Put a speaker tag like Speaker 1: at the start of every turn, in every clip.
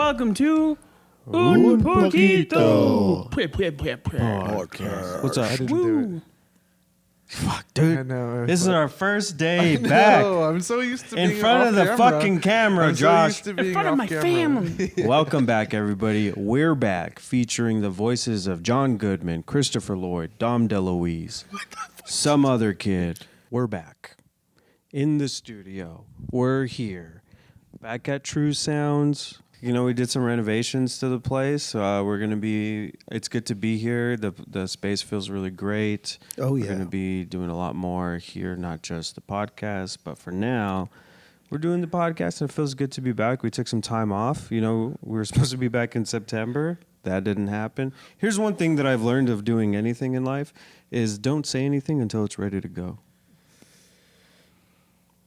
Speaker 1: welcome to Un Poquito
Speaker 2: Podcast.
Speaker 3: What's up?
Speaker 2: I didn't do it.
Speaker 3: Fuck, dude.
Speaker 2: I know.
Speaker 3: This is our first day
Speaker 2: No,
Speaker 3: back
Speaker 2: I'm so used to being
Speaker 3: in front of the
Speaker 2: off
Speaker 3: fucking camera,
Speaker 2: I'm so
Speaker 3: Josh.
Speaker 2: used to being
Speaker 1: in front of
Speaker 2: off
Speaker 1: my
Speaker 2: camera.
Speaker 1: family.
Speaker 3: Welcome back, everybody. We're back featuring the voices of John Goodman, Christopher Lloyd, Dom DeLuise, some other kid. We're back in the studio. We're here. Back at True Sounds. You know, we did some renovations to the place. We're going to be, it's good to be here. The space feels really great.
Speaker 4: Oh,
Speaker 3: We're
Speaker 4: yeah.
Speaker 3: going to be doing a lot more here, not just the podcast. But for now, we're doing the podcast and it feels good to be back. We took some time off. You know, we were supposed to be back in September. That didn't happen. Here's one thing that I've learned of doing anything in life is don't say anything until it's ready to go.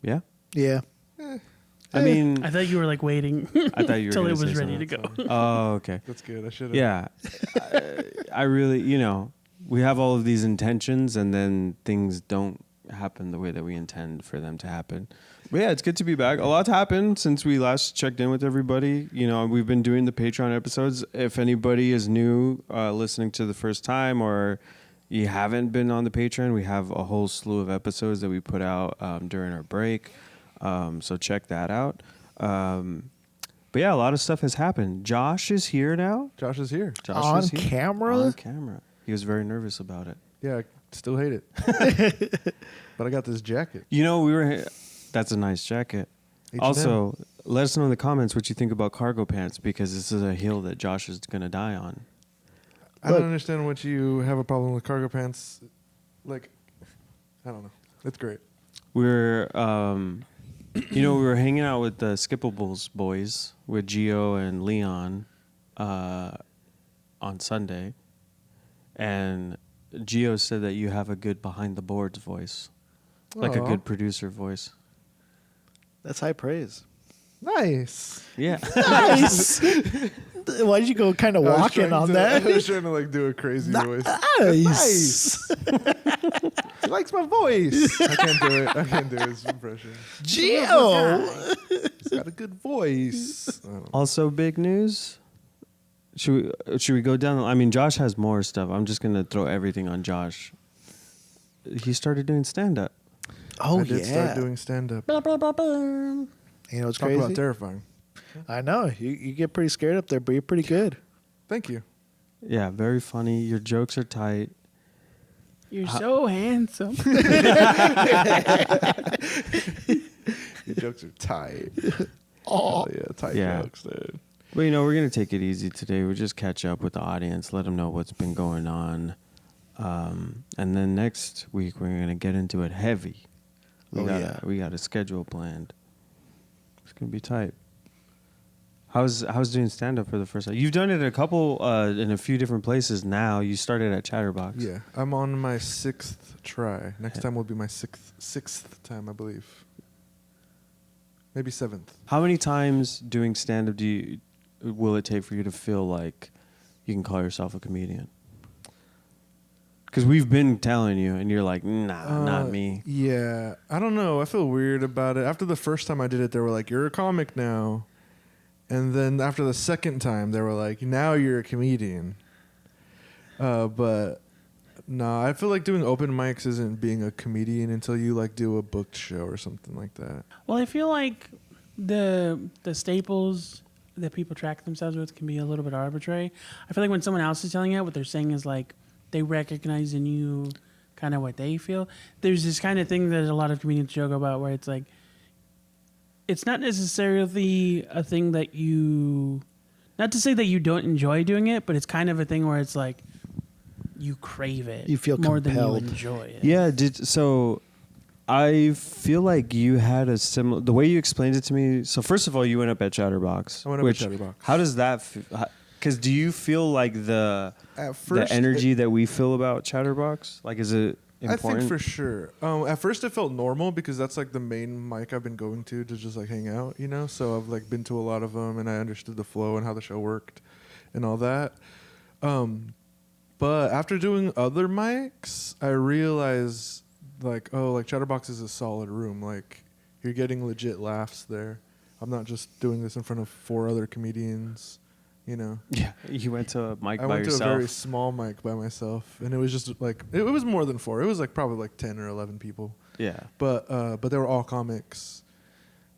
Speaker 3: Yeah?
Speaker 4: Yeah.
Speaker 3: I mean,
Speaker 1: I thought you were like waiting
Speaker 3: I thought you were
Speaker 1: until
Speaker 3: gonna
Speaker 1: it was
Speaker 3: say
Speaker 1: ready to
Speaker 3: something.
Speaker 1: go.
Speaker 3: Oh, okay.
Speaker 2: That's good. I should have.
Speaker 3: Yeah. I really, you know, we have all of these intentions and then things don't happen the way that we intend for them to happen. But yeah, it's good to be back. A lot's happened since we last checked in with everybody. You know, we've been doing the Patreon episodes. If anybody is new, listening to the first time or you haven't been on the Patreon, we have a whole slew of episodes that we put out during our break. So check that out. But yeah, a lot of stuff has happened. Josh is here now.
Speaker 2: Josh is here.
Speaker 3: Josh
Speaker 4: On
Speaker 3: is here.
Speaker 4: camera?
Speaker 3: On camera. He was very nervous about it.
Speaker 2: Yeah, I still hate it. But I got this jacket.
Speaker 3: You know, that's a nice jacket.
Speaker 2: H&M.
Speaker 3: Also, let us know in the comments what you think about cargo pants because this is a hill that Josh is going to die on.
Speaker 2: I don't understand what you have a problem with cargo pants. Like, I don't know. It's great.
Speaker 3: We're, you know, we were hanging out with the Skipables boys with Gio and Leon on Sunday. And Gio said that you have a good behind the boards voice. Like a
Speaker 2: Aw.
Speaker 3: good producer voice.
Speaker 4: That's high praise.
Speaker 2: Nice.
Speaker 3: Yeah.
Speaker 4: Nice. Why did you go kind of walking on that?
Speaker 2: I was trying to like do a crazy voice.
Speaker 4: Nice.
Speaker 2: He likes my voice. I can't do it. I can't do his impression.
Speaker 4: Gio.
Speaker 2: He's got a good voice. I don't know.
Speaker 3: Also, big news. Should we go down? I mean, Josh has more stuff. I'm just gonna throw everything on Josh. He started doing stand up.
Speaker 4: Oh,
Speaker 2: I did
Speaker 4: yeah.
Speaker 2: start doing stand up.
Speaker 4: You know what's
Speaker 2: Talk
Speaker 4: crazy?
Speaker 2: about terrifying.
Speaker 4: I know. You get pretty scared up there, but you're pretty good.
Speaker 2: Thank you.
Speaker 3: Yeah, very funny. Your jokes are tight.
Speaker 1: You're so handsome.
Speaker 2: Your jokes are tight.
Speaker 4: Oh.
Speaker 2: Yeah, tight
Speaker 3: Yeah.
Speaker 2: jokes, dude.
Speaker 3: But you know, we're gonna take it easy today. We'll just catch up with the audience, let them know what's been going on, and then next week we're gonna get into it heavy. We got a schedule planned. It's gonna be tight. How's doing stand up for the first time? You've done it a couple in a few different places now. You started at Chatterbox.
Speaker 2: Yeah, I'm on my 6th try. Next time will be my sixth time, I believe. Maybe 7th.
Speaker 3: How many times doing stand up will it take for you to feel like you can call yourself a comedian? Because we've been telling you, and you're like, nah, not me.
Speaker 2: Yeah, I don't know. I feel weird about it. After the first time I did it, they were like, "You're a comic now," and then after the second time, they were like, "Now you're a comedian." But no, I feel like doing open mics isn't being a comedian until you like do a booked show or something like that.
Speaker 1: Well, I feel like the staples that people track themselves with can be a little bit arbitrary. I feel like when someone else is telling it, what they're saying is like they recognize in you kind of what they feel. There's this kind of thing that a lot of comedians joke about where it's like it's not necessarily a thing that you, not to say that you don't enjoy doing it, but it's kind of a thing where it's like you crave it.
Speaker 4: You feel
Speaker 1: more
Speaker 4: compelled.
Speaker 1: than you enjoy it.
Speaker 3: Yeah, so I feel like you had a similar, the way you explained it to me. So first of all, you went up at Chatterbox.
Speaker 2: I went up at Chatterbox.
Speaker 3: How does that because do you feel like the
Speaker 2: At first,
Speaker 3: energy that we feel about Chatterbox? Like, is it important?
Speaker 2: I think for sure. At first, it felt normal because that's like the main mic I've been going to just like hang out, you know. So I've like been to a lot of them, and I understood the flow and how the show worked, and all that. But after doing other mics, I realized like, oh, like Chatterbox is a solid room. Like you're getting legit laughs there. I'm not just doing this in front of 4 other comedians. You know,
Speaker 3: Yeah, you went to a mic
Speaker 2: I
Speaker 3: by
Speaker 2: went
Speaker 3: yourself.
Speaker 2: to a very small mic by myself, and it was just like it was more than 4. It was like probably like 10 or 11 people,
Speaker 3: Yeah.
Speaker 2: but they were all comics,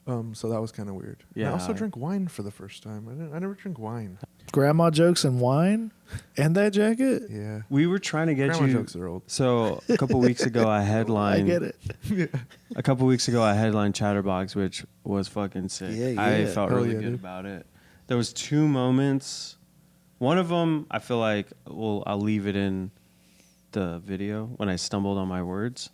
Speaker 2: so that was kind of weird. And I
Speaker 3: Yeah.
Speaker 2: also drank wine for the first time. I never drink wine.
Speaker 4: Grandma jokes and wine, and that jacket.
Speaker 2: Yeah,
Speaker 3: We were trying to get
Speaker 2: grandma
Speaker 3: you.
Speaker 2: jokes are old.
Speaker 3: So a couple weeks ago, I
Speaker 4: I
Speaker 3: headlined.
Speaker 4: get it.
Speaker 3: A couple weeks ago, I headlined Chatterbox, which was fucking sick.
Speaker 4: Yeah,
Speaker 3: I
Speaker 4: yeah.
Speaker 3: felt
Speaker 2: Hell
Speaker 3: really
Speaker 2: yeah,
Speaker 3: good
Speaker 2: dude.
Speaker 3: about it. There was 2 moments. One of them, I feel like, I'll leave it in the video when I stumbled on my words.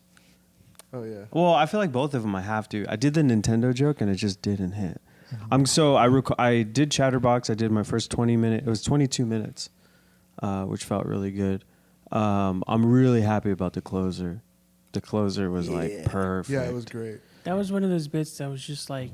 Speaker 2: Oh yeah.
Speaker 3: Well, I feel like both of them I have to. I did the Nintendo joke and it just didn't hit. I did Chatterbox. I did my first 20-minute. It was 22 minutes, which felt really good. I'm really happy about the closer. The closer was like perfect.
Speaker 2: Yeah, it was great.
Speaker 1: That was one of those bits that was just like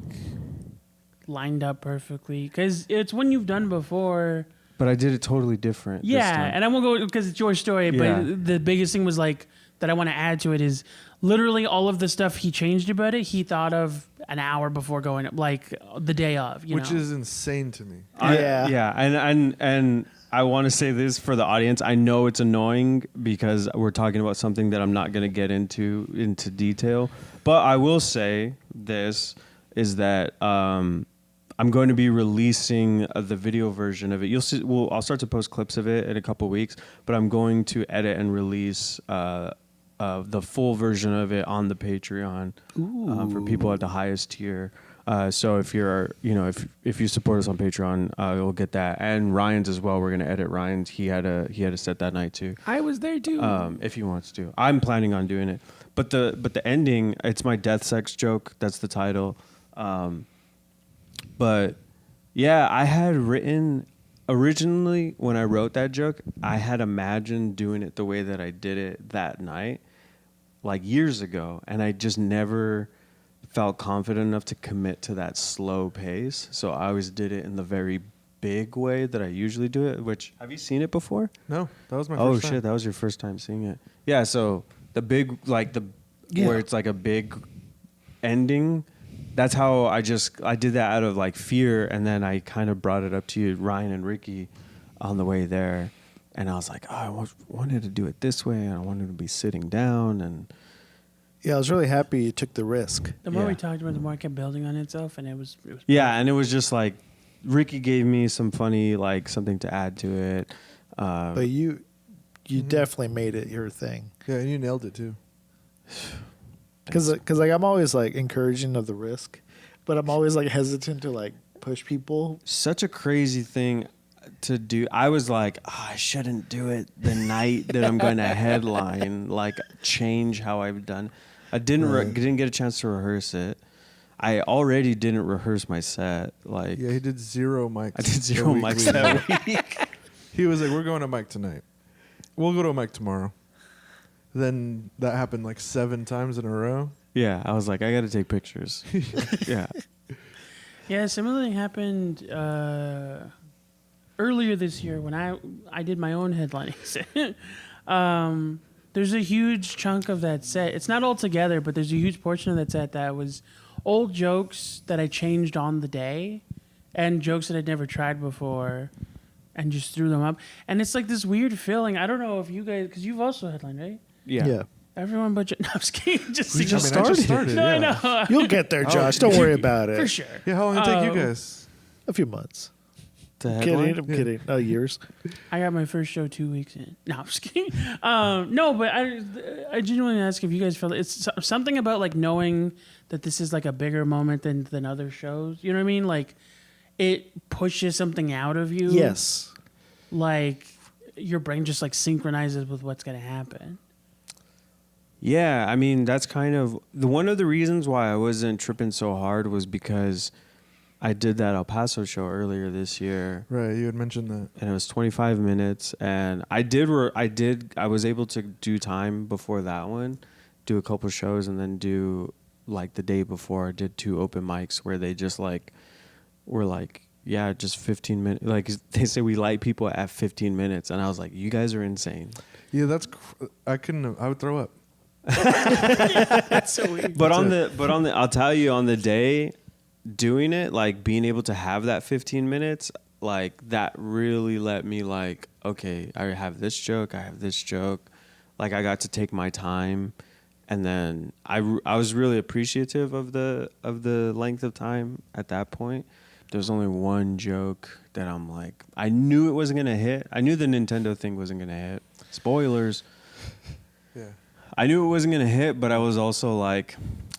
Speaker 1: lined up perfectly because it's one you've done before.
Speaker 3: But I did it totally different. this
Speaker 1: Yeah,
Speaker 3: time.
Speaker 1: and I won't go because it's your story.
Speaker 3: Yeah.
Speaker 1: But the biggest thing was like that I want to add to it is literally all of the stuff he changed about it. He thought of an hour before going, like the day of,
Speaker 2: Which
Speaker 1: know?
Speaker 2: is insane to me.
Speaker 3: Yeah, and I want to say this for the audience. I know it's annoying because we're talking about something that I'm not going to get into detail, but I will say this is that I'm going to be releasing the video version of it. You'll see. I'll start to post clips of it in a couple weeks, but I'm going to edit and release the full version of it on the Patreon for people at the highest tier. So if you're, if you support us on Patreon, you'll get that. And Ryan's as well. We're gonna edit Ryan's. He had a set that night too.
Speaker 1: I was there too.
Speaker 3: If he wants to, I'm planning on doing it. But the ending, it's my death sex joke. That's the title. But yeah, I had written originally when I wrote that joke, I had imagined doing it the way that I did it that night, like years ago, and I just never felt confident enough to commit to that slow pace. So I always did it in the very big way that I usually do it. Which, have you seen it before?
Speaker 2: No, that was my
Speaker 3: Oh
Speaker 2: first
Speaker 3: shit,
Speaker 2: time.
Speaker 3: that was your first time seeing it. Yeah, so the big, where it's like a big ending. That's how I did that out of like fear, and then I kind of brought it up to you, Ryan and Ricky, on the way there, and I was like, oh, I wanted to do it this way, and I wanted to be sitting down, and
Speaker 4: Yeah, I was really happy you took the risk.
Speaker 1: The more
Speaker 3: yeah.
Speaker 1: we talked about it, the more it kept building on itself, and it was
Speaker 3: yeah, and it was just like Ricky gave me some funny something to add to it.
Speaker 4: But you definitely made it your thing.
Speaker 2: Yeah, and you nailed it too.
Speaker 4: Because like I'm always like encouraging of the risk, but I'm always like hesitant to like push people.
Speaker 3: Such a crazy thing to do. I was like, I shouldn't do it the night that I'm going to headline, like change how I've done. I didn't get a chance to rehearse it. I already didn't rehearse my set. Like,
Speaker 2: Yeah, he did 0 mics.
Speaker 3: I did
Speaker 2: the
Speaker 3: 0
Speaker 2: week
Speaker 3: mics
Speaker 2: leading
Speaker 3: that
Speaker 2: up.
Speaker 3: week.
Speaker 2: He was like, "We're going to mic tonight. We'll go to a mic tomorrow." Then that happened like 7 times in a row.
Speaker 3: Yeah, I was like, I got to take pictures. Yeah.
Speaker 1: Yeah, similar thing happened earlier this year when I did my own headlining set. There's a huge chunk of that set. It's not all together, but there's a huge portion of that set that was old jokes that I changed on the day and jokes that I'd never tried before and just threw them up. And it's like this weird feeling. I don't know if you guys, because you've also headlined, right?
Speaker 3: Yeah.
Speaker 1: Everyone but no, I'm just kidding. Just
Speaker 2: I
Speaker 1: to-
Speaker 2: mean, I just started.
Speaker 1: No,
Speaker 2: yeah.
Speaker 1: I know.
Speaker 4: You'll get there, Josh. Don't worry about it.
Speaker 1: For sure.
Speaker 2: Yeah, how long did it take you guys?
Speaker 4: A few months.
Speaker 3: To
Speaker 4: I'm
Speaker 3: headline?
Speaker 4: kidding. No, years.
Speaker 1: I got my first show 2 weeks in. No, I'm just kidding. No, but I genuinely ask if you guys feel it's something about like knowing that this is like a bigger moment than other shows. You know what I mean? Like it pushes something out of you.
Speaker 4: Yes.
Speaker 1: Like your brain just like synchronizes with what's gonna happen.
Speaker 3: Yeah, I mean, that's kind of one of the reasons why I wasn't tripping so hard was because I did that El Paso show earlier this year,
Speaker 2: Right, you had mentioned that.
Speaker 3: and it was 25 minutes, and I was able to do time before that one, do a couple shows, and then do like the day before I did 2 open mics where they just like were like, yeah, just 15 minutes. Like they say, we light people at 15 minutes, and I was like, you guys are insane.
Speaker 2: Yeah, that's. I couldn't. I would throw up.
Speaker 1: That's so weird.
Speaker 3: But on the, I'll tell you, on the day, doing it, like being able to have that 15 minutes, like that really let me like, okay, I have this joke, I have this joke. Like I got to take my time, and then I was really appreciative of the length of time at that point. There's only one joke that I'm like, I knew it wasn't gonna hit. I knew the Nintendo thing wasn't gonna hit. Spoilers.
Speaker 2: Yeah.
Speaker 3: I knew it wasn't gonna hit, but I was also like,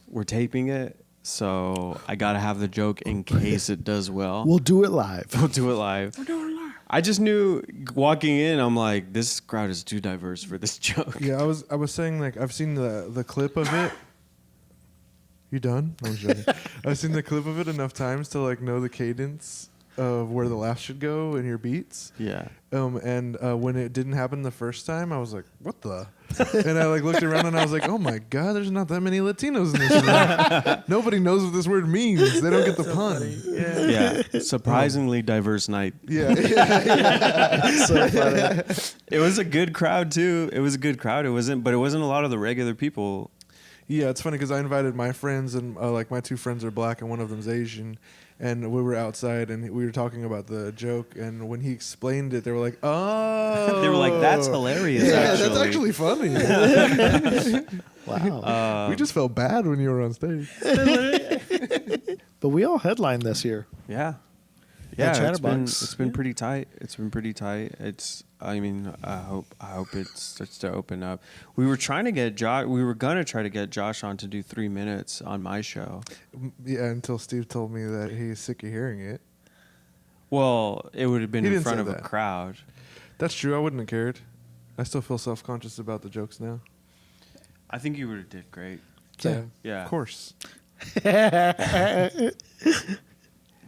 Speaker 3: we're taping it, so I gotta have the joke in case it does well.
Speaker 4: We'll do it live.
Speaker 3: We'll do it live. I just knew walking in, I'm like, this crowd is too diverse for this joke.
Speaker 2: Yeah, I was saying like I've seen the clip of it. You done? I was joking. I've seen the clip of it enough times to like know the cadence of where the laugh should go in your beats.
Speaker 3: Yeah.
Speaker 2: And when it didn't happen the first time, I was like, "What the?" And I like looked around and I was like, "Oh my god, there's not that many Latinos in this room. Nobody knows what this word means. They don't get the pun."
Speaker 3: Yeah. Surprisingly diverse night.
Speaker 2: Yeah.
Speaker 4: So funny.
Speaker 3: It was a good crowd too. It was a good crowd. It wasn't a lot of the regular people.
Speaker 2: Yeah, it's funny because I invited my friends and like my two friends are black and one of them's Asian, and we were outside and we were talking about the joke, and when he explained it, they were like, "Oh,"
Speaker 3: They were like, "That's hilarious."
Speaker 2: Yeah,
Speaker 3: actually.
Speaker 2: that's actually funny.
Speaker 4: Wow.
Speaker 2: We just felt bad when you were on stage.
Speaker 4: But we all headlined this year.
Speaker 3: Yeah.
Speaker 4: Yeah,
Speaker 3: Yeah,
Speaker 4: Chatterbox.
Speaker 3: it's been pretty tight. It's been pretty tight. I mean, I hope it starts to open up. We were trying to get Josh. We were gonna try to get Josh on to do 3 minutes on my show.
Speaker 2: Yeah, until Steve told me that he's sick of hearing it.
Speaker 3: Well, it would have been
Speaker 2: He
Speaker 3: in
Speaker 2: didn't
Speaker 3: front
Speaker 2: say
Speaker 3: of a
Speaker 2: that.
Speaker 3: crowd.
Speaker 2: That's true. I wouldn't have cared. I still feel self-conscious about the jokes now.
Speaker 3: I think you would have did great.
Speaker 4: Yeah.
Speaker 3: Yeah.
Speaker 2: Of course.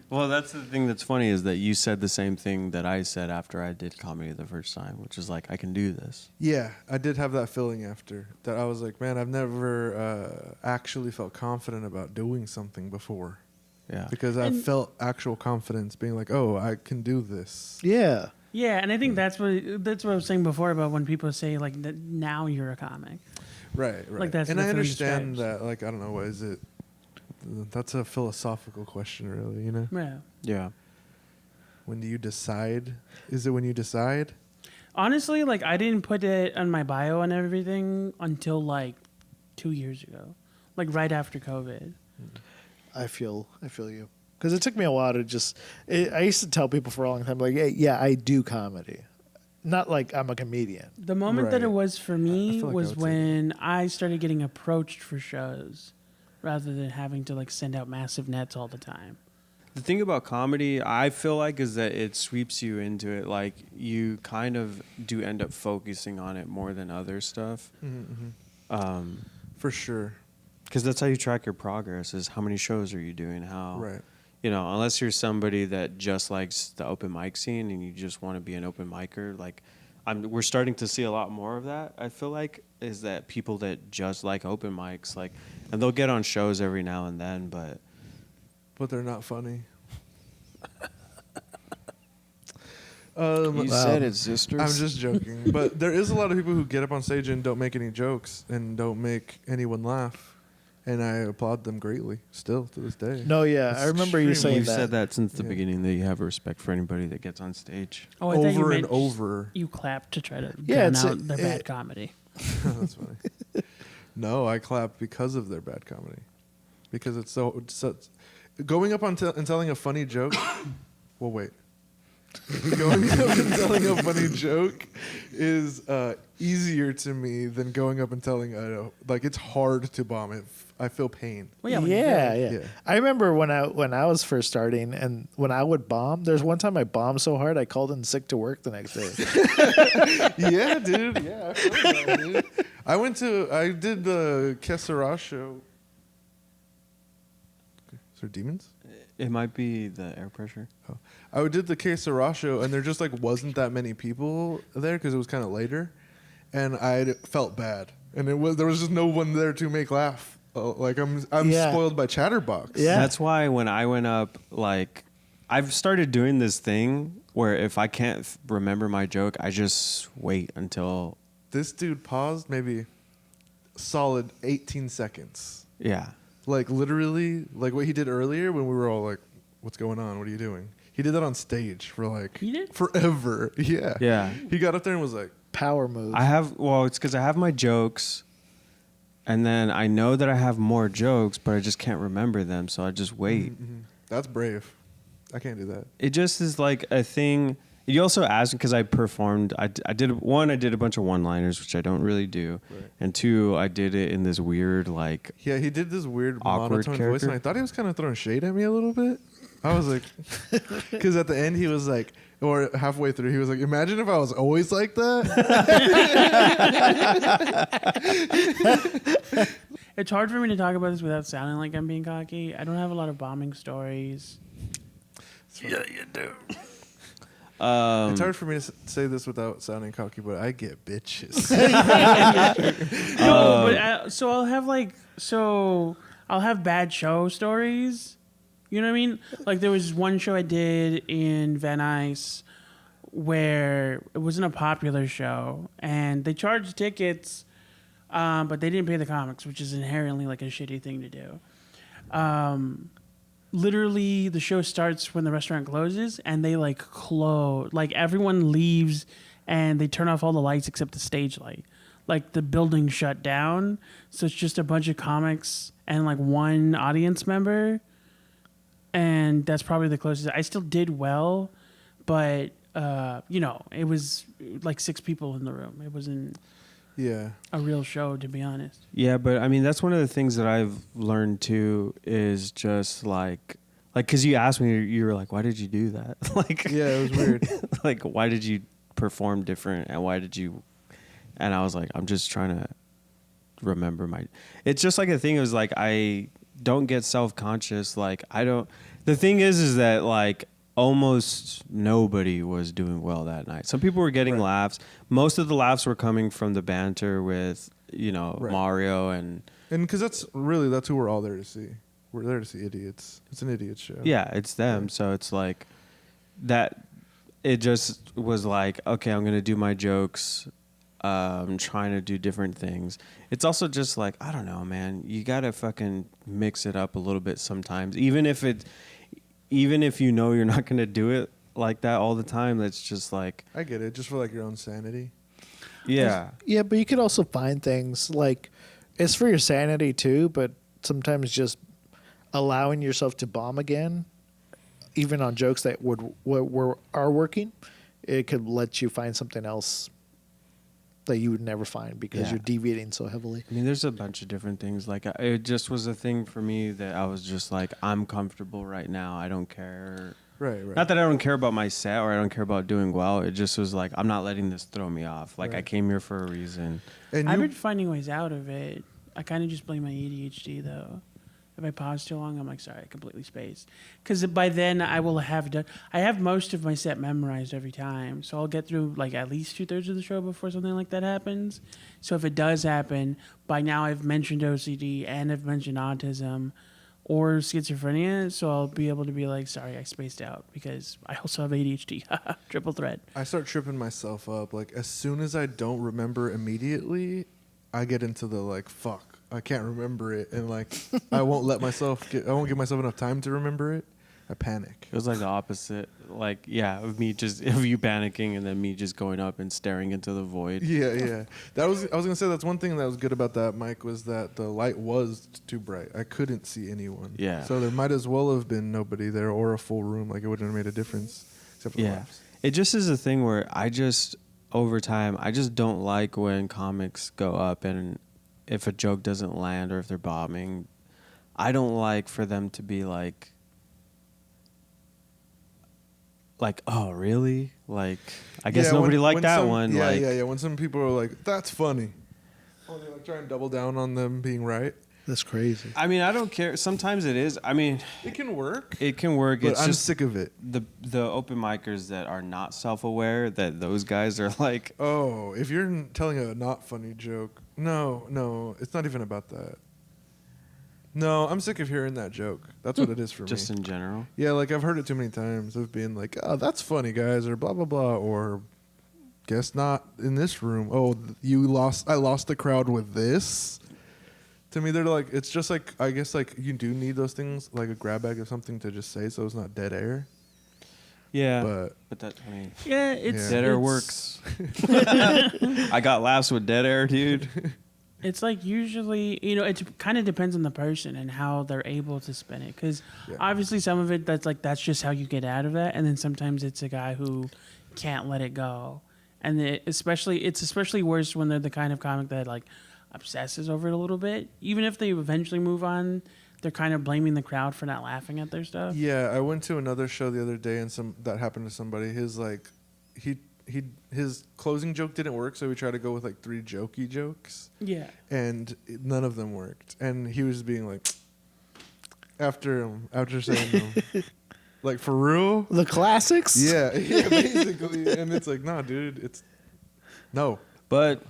Speaker 3: Well, that's the thing that's funny is that you said the same thing that I said after I did comedy the first time, which is like, I can do this.
Speaker 2: Yeah, I did have that feeling after that. I was like, man, I've never actually felt confident about doing something before.
Speaker 3: Yeah.
Speaker 2: Because I felt actual confidence being like, oh, I can do this.
Speaker 4: Yeah.
Speaker 1: Yeah, and I think that's what I was saying before about when people say like that now you're a comic.
Speaker 2: Right.
Speaker 1: Like, that's
Speaker 2: and
Speaker 1: the
Speaker 2: I
Speaker 1: three
Speaker 2: understand
Speaker 1: stripes.
Speaker 2: that, like, I don't know, what is it? That's a philosophical question, really, you know?
Speaker 1: Yeah.
Speaker 3: Yeah.
Speaker 2: When do you decide? Is it when you decide?
Speaker 1: Honestly, like I didn't put it on my bio and everything until like 2 years ago, like right after COVID.
Speaker 4: I feel you. Because it took me a while to just. I used to tell people for a long time, like, hey, yeah, I do comedy. Not like I'm a comedian.
Speaker 1: The moment that it
Speaker 2: Right.
Speaker 1: was for me
Speaker 2: feel like I
Speaker 1: was
Speaker 2: would say
Speaker 1: when I started getting approached for shows rather than having to like send out massive nets all the time.
Speaker 3: The thing about comedy, I feel like, is that it sweeps you into it. Like, you kind of do end up focusing on it more than other stuff.
Speaker 2: For sure.
Speaker 3: Because that's how you track your progress, is how many shows are you doing, how...
Speaker 2: Right.
Speaker 3: You know, unless you're somebody that just likes the open mic scene and you just want to be an open micer, like, we're starting to see a lot more of that, I feel like, is that people that just like open mics, like, and they'll get on shows every now and then, but...
Speaker 2: But they're not funny.
Speaker 3: You said it, sisters.
Speaker 2: I'm just joking. But there is a lot of people who get up on stage and don't make any jokes and don't make anyone laugh. And I applaud them greatly, still, to this day.
Speaker 4: No, yeah.
Speaker 2: It's
Speaker 4: I remember you
Speaker 2: extremely-
Speaker 4: saying
Speaker 3: You've
Speaker 4: that.
Speaker 3: said that since the
Speaker 2: Yeah.
Speaker 3: beginning, that you have respect for anybody that gets on stage.
Speaker 1: Oh, I thought you
Speaker 2: Over
Speaker 1: meant
Speaker 2: and over.
Speaker 1: you clap to try to
Speaker 4: Yeah,
Speaker 1: drown
Speaker 4: it's
Speaker 1: out their bad
Speaker 4: it-
Speaker 1: comedy.
Speaker 2: That's funny. No, I clap because of their bad comedy. Because it's so going up on and telling a funny joke. Well, wait. Going up and telling a funny joke is easier to me than going up and telling like it's hard to bomb it. I feel pain.
Speaker 1: Well, yeah, when
Speaker 4: yeah,
Speaker 1: you
Speaker 4: yeah,
Speaker 2: Yeah.
Speaker 4: I remember when I was first starting, and when I would bomb, there's one time I bombed so hard I called in sick to work the next day.
Speaker 2: Yeah, dude. Yeah, I feel that, dude. I did the Kesara show. Is there demons?
Speaker 3: It might be the air pressure.
Speaker 2: I did the Kesara show, and there just like wasn't that many people there because it was kind of later, and I felt bad, and there was just no one there to make laugh. Like I'm
Speaker 4: Yeah.
Speaker 2: spoiled by Chatterbox.
Speaker 4: Yeah.
Speaker 3: That's why when I went up, like, I've started doing this thing where if I can't remember my joke, I just wait until...
Speaker 2: This dude paused maybe solid 18 seconds.
Speaker 3: Yeah.
Speaker 2: Like literally, like what he did earlier when we were all like, "What's going on? What are you doing?" He did that on stage for like
Speaker 1: He did?
Speaker 2: forever. Yeah.
Speaker 3: Yeah.
Speaker 2: He got up there and was like,
Speaker 4: Power move.
Speaker 3: It's because I have my jokes, and then I know that I have more jokes, but I just can't remember them, so I just wait.
Speaker 2: "That's brave. I can't do that."
Speaker 3: It just is like a thing. You also asked because I performed. I did a bunch of one-liners, which I don't really do,
Speaker 2: Right.
Speaker 3: and two, I did it in this weird like.
Speaker 2: Yeah, he did this weird
Speaker 3: Awkward
Speaker 2: monotone voice,
Speaker 3: character.
Speaker 2: and I thought he was kind of throwing shade at me a little bit. I was like, because at the end he was like, or halfway through, he was like, "Imagine if I was always like that."
Speaker 1: It's hard for me to talk about this without sounding like I'm being cocky. I don't have a lot of bombing stories.
Speaker 2: Yeah, you do.
Speaker 3: Um,
Speaker 2: It's hard for me to say this without sounding cocky, but I get bitches.
Speaker 1: No, but I'll have bad show stories. You know what I mean? Like there was one show I did in Van Nuys where it wasn't a popular show, and they charged tickets, but they didn't pay the comics, which is inherently like a shitty thing to do. Literally, the show starts when the restaurant closes, and they like close. Like everyone leaves, and they turn off all the lights except the stage light. Like the building shut down, so it's just a bunch of comics and like one audience member, and that's probably the closest. I still did well, but it was like 6 people in the room. It wasn't
Speaker 2: Yeah.
Speaker 1: a real show, to be honest.
Speaker 3: Yeah, but I mean, that's one of the things that I've learned too is just like, because you asked me, you were like, why did you do that? Like,
Speaker 2: Yeah, it was weird.
Speaker 3: like, why did you perform different and why did you, and I was like, I'm just trying to remember it's just like a thing. It was like, I don't get self-conscious. Like, the thing is that like, almost nobody was doing well that night. Some people were getting
Speaker 2: Right.
Speaker 3: laughs. Most of the laughs were coming from the banter with,
Speaker 2: Right.
Speaker 3: Mario and
Speaker 2: And because that's who we're all there to see. We're there to see idiots. It's an idiot show.
Speaker 3: yeah, it's them.
Speaker 2: Yeah.
Speaker 3: So it's like that. It just was like, okay, I'm gonna do my jokes. I'm trying to do different things. It's also just like, I don't know, man. You gotta fucking mix it up a little bit sometimes, even if you're not gonna do it like that all the time. That's just like,
Speaker 2: I get it. Just for like your own sanity.
Speaker 3: yeah,
Speaker 4: Yeah, but you could also find things like it's for your sanity too, but sometimes just allowing yourself to bomb again, even on jokes that are working, it could let you find something else that you would never find because
Speaker 3: Yeah.
Speaker 4: you're deviating so heavily.
Speaker 3: I mean, there's a bunch of different things. Like, it just was a thing for me that I was just like, I'm comfortable right now. I don't care.
Speaker 2: Right.
Speaker 3: Not that I don't care about my set or I don't care about doing well. It just was like, I'm not letting this throw me off. Like, I
Speaker 2: Right.
Speaker 3: came here for a reason.
Speaker 2: And
Speaker 1: I've
Speaker 2: you,
Speaker 1: been finding ways out of it. I kind of just blame my ADHD, though. If I pause too long, I'm like, sorry, I completely spaced. Because by then, I will have done. I have most of my set memorized every time, so I'll get through like at least 2/3 of the show before something like that happens. So if it does happen, by now I've mentioned OCD and I've mentioned autism or schizophrenia, so I'll be able to be like, sorry, I spaced out because I also have ADHD. Triple threat.
Speaker 2: I start tripping myself up. Like as soon as I don't remember immediately, I get into the like, fuck, I can't remember it, and like I won't give myself enough time to remember it. I panic.
Speaker 3: It was like the opposite. Like, yeah, of you panicking and then me just going up and staring into the void.
Speaker 2: Yeah. I was gonna say that's one thing that was good about that mic was that the light was too bright. I couldn't see anyone.
Speaker 3: Yeah.
Speaker 2: So there might as well have been nobody there or a full room. Like it wouldn't have made a difference. Except for the
Speaker 3: Yeah.
Speaker 2: laughs.
Speaker 3: It just is a thing where over time, I just don't like when comics go up and if a joke doesn't land or if they're bombing, I don't like for them to be like, oh, really? Like, I guess
Speaker 2: Yeah,
Speaker 3: nobody
Speaker 2: when-
Speaker 3: liked
Speaker 2: when
Speaker 3: that
Speaker 2: some-
Speaker 3: one.
Speaker 2: Yeah,
Speaker 3: like,
Speaker 2: yeah. When some people are like, "That's funny," or they like try and double down on them being right.
Speaker 4: That's crazy.
Speaker 3: I mean, I don't care. Sometimes it is. I mean,
Speaker 2: It can work,
Speaker 3: it can work.
Speaker 2: but
Speaker 3: It's
Speaker 2: I'm
Speaker 3: just
Speaker 2: sick of it.
Speaker 3: the open micers that are not self-aware, that those guys are like,
Speaker 2: Oh, if you're telling a not funny joke, no, it's not even about that. No, I'm sick of hearing that joke. That's what it is for
Speaker 3: just
Speaker 2: me.
Speaker 3: in general.
Speaker 2: Yeah, like I've heard it too many times of being like, "Oh, that's funny, guys," or blah blah blah, or guess not in this room. Oh, I lost the crowd with this. To To me, they're like, it's just like, I guess like you do need those things, like a grab bag or something to just say so it's not dead air.
Speaker 3: Yeah, but that, I mean,
Speaker 1: Yeah, it's
Speaker 3: dead air
Speaker 1: it's-
Speaker 3: works. I got laughs with dead air, dude.
Speaker 1: It's like usually, it kind of depends on the person and how they're able to spin it. Because
Speaker 2: Yeah.
Speaker 1: obviously, some of it that's just how you get out of that, and then sometimes it's a guy who can't let it go, and it's especially worse when they're the kind of comic that like obsesses over it a little bit. Even if they eventually move on, they're kind of blaming the crowd for not laughing at their stuff.
Speaker 2: Yeah, I went to another show the other day and that happened to somebody. His closing joke didn't work, so we tried to go with like 3 jokey jokes,
Speaker 1: Yeah.
Speaker 2: and none of them worked. And he was being like, after saying them, like for real,
Speaker 4: The classics.
Speaker 2: yeah, basically. And it's like, nah, dude, it's no.
Speaker 3: But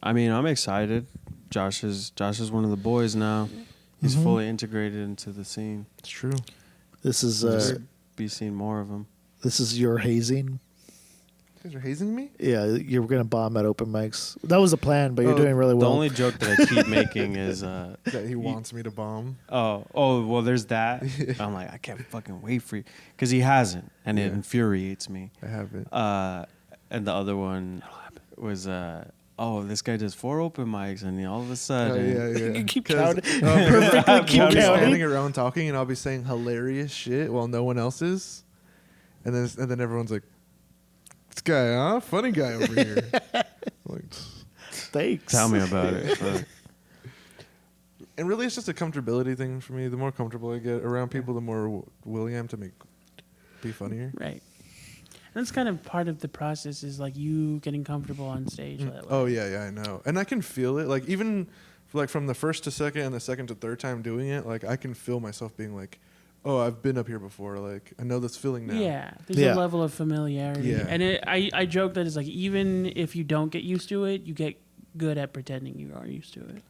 Speaker 3: I mean, I'm excited. Josh is one of the boys now. He's fully integrated into the scene.
Speaker 2: It's true.
Speaker 4: This is
Speaker 3: Just be seeing more of him.
Speaker 4: this is your hazing.
Speaker 2: You guys are hazing me?
Speaker 4: Yeah, you're gonna bomb at open mics. That was the plan, but you're
Speaker 2: Oh,
Speaker 4: doing really
Speaker 3: The
Speaker 4: well.
Speaker 3: only joke that I keep making is,
Speaker 2: That he wants me to bomb.
Speaker 3: well, there's that. I'm like, I can't fucking wait for you, because he hasn't, and it
Speaker 2: Yeah.
Speaker 3: infuriates me.
Speaker 2: I haven't.
Speaker 3: And the other one was, this guy does 4 open mics, and all of a sudden,
Speaker 2: yeah.
Speaker 4: You keep
Speaker 2: 'Cause,
Speaker 4: counting.
Speaker 2: Perfectly
Speaker 4: keep
Speaker 2: I'll be
Speaker 4: counting.
Speaker 2: standing around talking, and I'll be saying hilarious shit while no one else is, and then everyone's like, "This guy, huh? Funny guy over here." Like,
Speaker 4: Thanks.
Speaker 3: tell me about it. But
Speaker 2: and really, it's just a comfortability thing for me. The more comfortable I get around people, the more willing I am to be funnier.
Speaker 1: Right. And that's kind of part of the process is like you getting comfortable on stage. That way.
Speaker 2: Oh yeah, I know, and I can feel it. Like even like from the first to second and the second to third time doing it, like I can feel myself being like, "Oh, I've been up here before. Like I know this feeling now."
Speaker 1: Yeah, there's
Speaker 4: Yeah.
Speaker 1: a level of familiarity.
Speaker 2: Yeah.
Speaker 1: And I joke that it's like even if you don't get used to it, you get good at pretending you are used to it.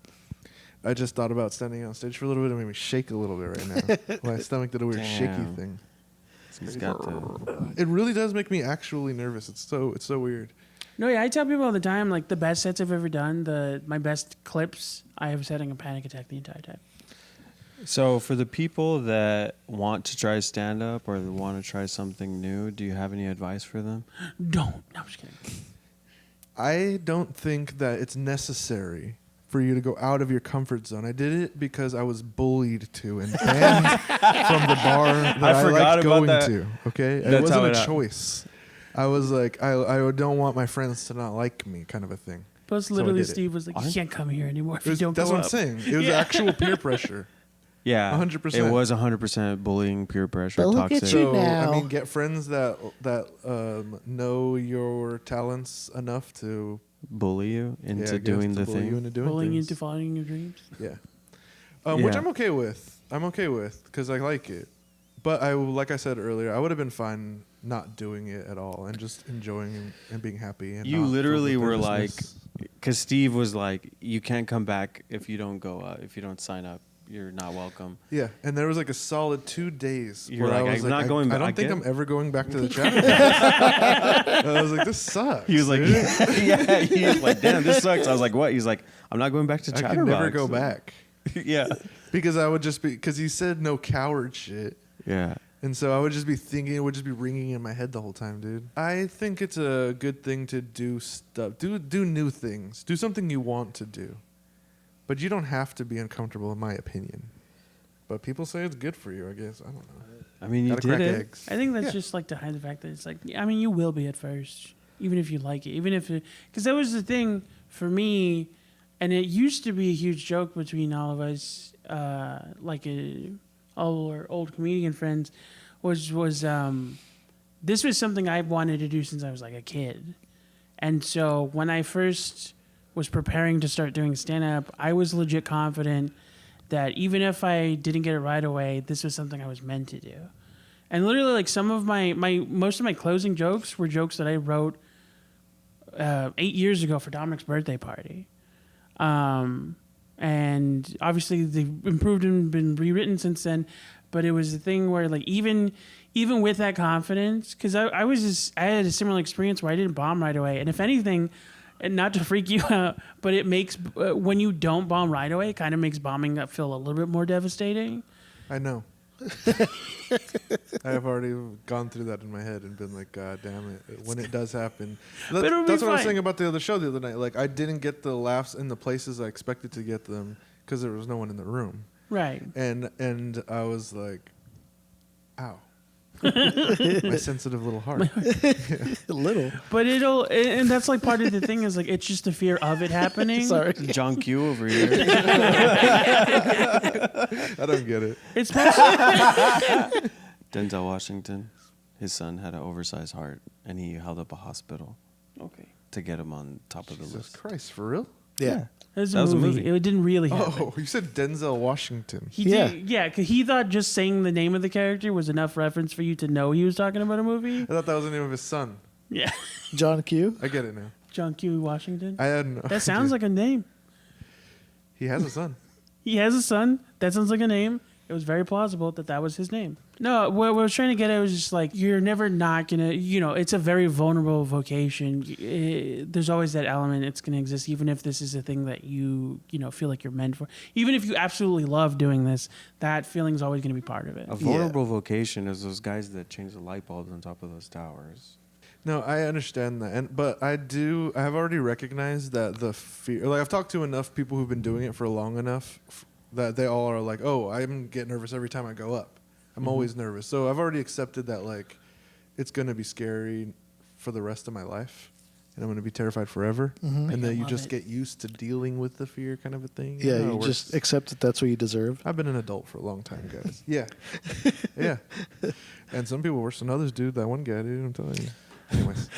Speaker 2: I just thought about standing on stage for a little bit. It made me shake a little bit right now. My stomach did a weird shaky
Speaker 3: Damn.
Speaker 2: thing.
Speaker 3: he's got the.
Speaker 2: It really does make me actually nervous. It's so weird.
Speaker 1: No, yeah, I tell people all the time, like the best sets I've ever done, my best clips, I was having a panic attack the entire time.
Speaker 3: So for the people that want to try stand up or that want to try something new, do you have any advice for them?
Speaker 1: Don't. No, I'm just kidding.
Speaker 2: I don't think that it's necessary for you to go out of your comfort zone. I did it because I was bullied to and banned from the bar that I
Speaker 3: forgot
Speaker 2: liked
Speaker 3: about
Speaker 2: going
Speaker 3: that.
Speaker 2: to. Okay, it
Speaker 3: That's how
Speaker 2: wasn't a
Speaker 3: it
Speaker 2: choice. I was like, I don't want my friends to not like me, kind of a thing.
Speaker 1: Plus,
Speaker 2: I
Speaker 1: literally,
Speaker 2: did it.
Speaker 1: Steve was like, "You
Speaker 3: Aren't-
Speaker 1: can't come here anymore if
Speaker 2: It was-
Speaker 1: you don't
Speaker 2: that's
Speaker 1: go
Speaker 2: what I'm
Speaker 1: up."
Speaker 2: saying. It was
Speaker 1: Yeah.
Speaker 2: actual peer pressure.
Speaker 3: Yeah,
Speaker 2: 100%.
Speaker 3: It was 100% bullying, peer pressure,
Speaker 4: But look at
Speaker 3: toxic.
Speaker 4: you
Speaker 2: So
Speaker 4: now.
Speaker 2: I mean, get friends that know your talents enough to
Speaker 3: bully you
Speaker 2: yeah, I
Speaker 3: into
Speaker 2: guess,
Speaker 3: doing
Speaker 2: to
Speaker 3: the
Speaker 2: bully you
Speaker 3: thing.
Speaker 2: into doing
Speaker 1: Bullying you
Speaker 2: things.
Speaker 1: into following your dreams.
Speaker 2: Yeah. Which
Speaker 3: Yeah.
Speaker 2: I'm okay with. I'm okay with because I like it. But like I said earlier, I would have been fine not doing it at all and just enjoying and being happy. And
Speaker 3: You
Speaker 2: not filled
Speaker 3: literally
Speaker 2: with
Speaker 3: were like,
Speaker 2: nervousness.
Speaker 3: because Steve was like, you can't come back if you don't go if you don't sign up. You're not welcome.
Speaker 2: Yeah, and there was like a solid 2 days
Speaker 3: You're
Speaker 2: where
Speaker 3: like,
Speaker 2: I was
Speaker 3: I'm
Speaker 2: like,
Speaker 3: not going
Speaker 2: I
Speaker 3: back.
Speaker 2: don't
Speaker 3: I
Speaker 2: think
Speaker 3: get
Speaker 2: I'm
Speaker 3: it.
Speaker 2: ever going back to the chat. I was like, this sucks.
Speaker 3: He was like,
Speaker 2: dude.
Speaker 3: yeah. He was like, damn, this sucks. I was like, what? He's like, I'm not going back to
Speaker 2: I
Speaker 3: Chatterbox.
Speaker 2: can never go back
Speaker 3: Yeah.
Speaker 2: because I would just be because he said no coward shit.
Speaker 3: Yeah.
Speaker 2: And so I would just be thinking, it would just be ringing in my head the whole time, dude. I think it's a good thing to do stuff, do new things, do something you want to do. But you don't have to be uncomfortable, in my opinion. But people say it's good for you, I guess. I don't know.
Speaker 3: I mean, you
Speaker 2: Gotta
Speaker 3: did
Speaker 2: crack
Speaker 3: it.
Speaker 2: eggs.
Speaker 1: I think that's
Speaker 2: Yeah.
Speaker 1: just like to hide the fact that it's like, I mean, you will be at first, even if you like it, even if it, because that was the thing for me, and it used to be a huge joke between all of us, all our old comedian friends, was this was something I wanted to do since I was like a kid, and so when I first was preparing to start doing stand up, I was legit confident that even if I didn't get it right away, this was something I was meant to do. And literally, like some of most of my closing jokes were jokes that I wrote 8 years ago for Dominic's birthday party. And obviously they've improved and been rewritten since then. But it was a thing where like even with that confidence, because I had a similar experience where I didn't bomb right away. And if anything, and not to freak you out, but it makes when you don't bomb right away, it kind of makes bombing feel a little bit more devastating.
Speaker 2: I know. I have already gone through that in my head and been like, God damn it. When it does happen.
Speaker 1: But it'll be
Speaker 2: That's what I was
Speaker 1: fine.
Speaker 2: saying about the other show the other night. Like, I didn't get the laughs in the places I expected to get them because there was no one in the room.
Speaker 1: Right.
Speaker 2: And I was like, ow. My sensitive little heart.
Speaker 4: A little.
Speaker 1: But and that's like part of the thing is like it's just the fear of it happening.
Speaker 4: Sorry.
Speaker 3: John Q over here.
Speaker 2: I don't get it.
Speaker 1: It's mostly,
Speaker 3: Denzel Washington, his son had an oversized heart, and he held up a hospital
Speaker 1: okay.
Speaker 3: to get him on top of the
Speaker 2: Jesus
Speaker 3: list.
Speaker 2: Christ, for real?
Speaker 4: Yeah.
Speaker 1: It was
Speaker 3: That was
Speaker 1: a
Speaker 3: a
Speaker 1: movie.
Speaker 3: movie.
Speaker 1: It didn't really happen.
Speaker 2: Oh, you said Denzel Washington.
Speaker 1: He
Speaker 4: Yeah.
Speaker 1: did, yeah, because he thought just saying the name of the character was enough reference for you to know he was talking about a movie.
Speaker 2: I thought that was the name of his son.
Speaker 1: Yeah,
Speaker 4: John Q.
Speaker 2: I get it now.
Speaker 1: John Q. Washington.
Speaker 2: I had no
Speaker 1: That sounds like a name.
Speaker 2: He has a son.
Speaker 1: He has a son. That sounds like a name. It was very plausible that that was his name. No, what I was trying to get at was just like, you're never not going to, it's a very vulnerable vocation. There's always that element. It's going to exist, even if this is a thing that you feel like you're meant for. Even if you absolutely love doing this, that feeling is always going to be part of it.
Speaker 3: A vulnerable vocation is those guys that change the light bulbs on top of those towers.
Speaker 2: No, I understand that, but I have already recognized that the fear. Like, I've talked to enough people who've been doing it for long enough that they all are like, "Oh, I'm getting nervous every time I go up. I'm always nervous." So I've already accepted that, like, it's gonna be scary for the rest of my life, and I'm gonna be terrified forever.
Speaker 4: Mhm.
Speaker 2: And then you
Speaker 1: love
Speaker 2: just
Speaker 1: it.
Speaker 2: get used to dealing with the fear, kind of a thing.
Speaker 4: Yeah,
Speaker 2: know how
Speaker 4: you
Speaker 2: it
Speaker 4: just
Speaker 2: works?
Speaker 4: accept that that's what you deserve.
Speaker 2: I've been an adult for a long time, guys. Yeah, yeah. And some people worse than others, dude. That one guy, dude. I'm telling you. Anyways,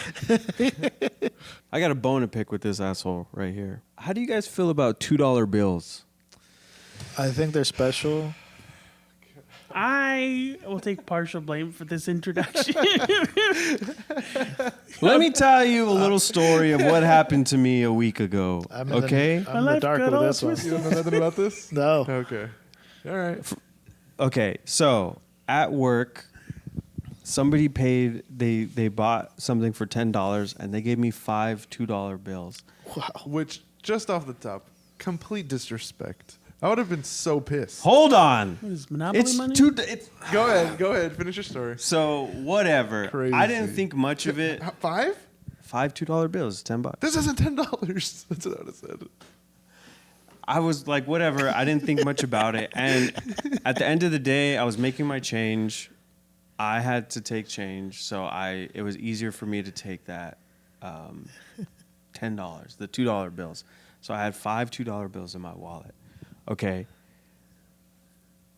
Speaker 3: I got a bone to pick with this asshole right here. How do you guys feel about $2 bills?
Speaker 4: I think they're special.
Speaker 1: I will take partial blame for this introduction.
Speaker 3: Let me tell you a little story of what happened to me a week ago.
Speaker 4: I'm in
Speaker 3: Okay?
Speaker 4: The, I'm in
Speaker 1: My
Speaker 4: the
Speaker 1: life
Speaker 4: dark
Speaker 1: got
Speaker 4: with
Speaker 1: all
Speaker 4: this one.
Speaker 2: you don't know nothing about this?
Speaker 4: No.
Speaker 2: Okay. All right.
Speaker 3: Okay, so at work, somebody paid, they bought something for $10 and they gave me 5 $2 bills.
Speaker 4: Wow.
Speaker 2: Which, just off the top, complete disrespect. I would have been so pissed.
Speaker 3: Hold on.
Speaker 1: What is Monopoly
Speaker 3: It's
Speaker 1: money?
Speaker 3: it's
Speaker 2: Go ahead. Finish your story.
Speaker 3: so whatever. I didn't
Speaker 2: Crazy.
Speaker 3: think much of it.
Speaker 2: 5?
Speaker 3: 5 $2 bills, $10.
Speaker 2: This isn't $10. That's what I would have said.
Speaker 3: I was like, whatever. I didn't think much about it. And at the end of the day, I was making my change. I had to take change, so it was easier for me to take that $10, the $2 bills. So I had 5 $2 bills in my wallet. Okay.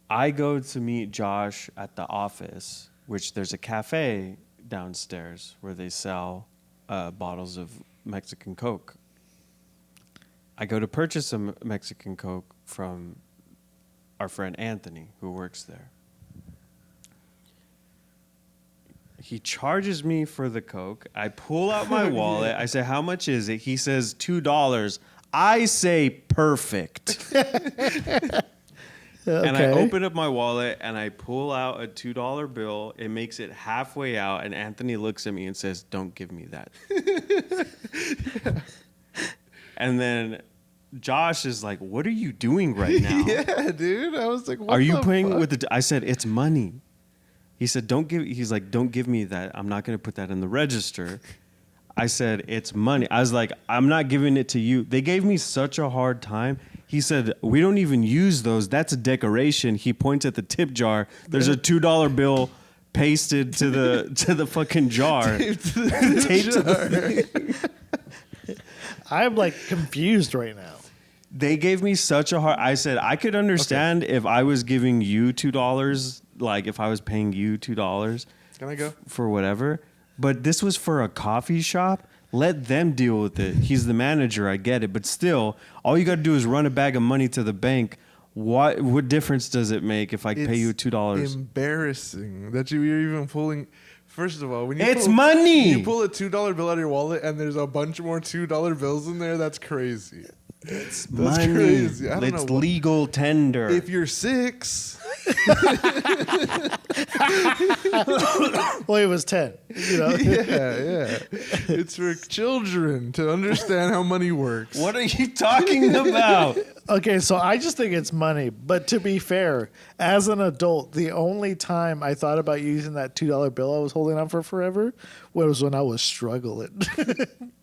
Speaker 3: I go to meet Josh at the office, which there's a cafe downstairs where they sell bottles of Mexican Coke. I go to purchase some Mexican Coke from our friend Anthony, who works there. He charges me for the Coke. I pull out my wallet. I say, how much is it? He says $2. I say perfect. And I open up my wallet and I pull out a $2 bill. It makes it halfway out. And Anthony looks at me and says, don't give me that. And then Josh is like, what are you doing right now?
Speaker 2: Yeah, dude. I was like, what
Speaker 3: Are you
Speaker 2: the
Speaker 3: playing
Speaker 2: fuck?
Speaker 3: with the? I said, it's money. He said, he's like, don't give me that. I'm not going to put that in the register. I said, it's money. I was like, I'm not giving it to you. They gave me such a hard time. He said, we don't even use those. That's a decoration. He points at the tip jar. There's a $2 bill pasted to the fucking jar. Taped to the
Speaker 4: I'm like confused right now.
Speaker 3: They gave me such a hard. I said I could understand if I was giving you $2, like if I was paying you $2
Speaker 2: Can I go?
Speaker 3: for whatever. But this was for a coffee shop. Let them deal with it. He's the manager. I get it. But still, all you got to do is run a bag of money to the bank. What difference does it make if I pay you $2?
Speaker 2: Embarrassing that you're even pulling. First of all, when you
Speaker 3: It's
Speaker 2: pull,
Speaker 3: money.
Speaker 2: You pull a $2 bill out of your wallet and there's a bunch more $2 bills in there. That's crazy.
Speaker 3: It's
Speaker 2: That's
Speaker 3: money.
Speaker 2: crazy. I don't
Speaker 3: It's
Speaker 2: know what-
Speaker 3: legal tender.
Speaker 2: If you're 6,
Speaker 4: Well, he was 10. You know.
Speaker 2: Yeah. It's for children to understand how money works.
Speaker 3: What are you talking about?
Speaker 4: Okay, so I just think it's money. But to be fair, as an adult, the only time I thought about using that $2 bill I was holding on for forever was when I was struggling.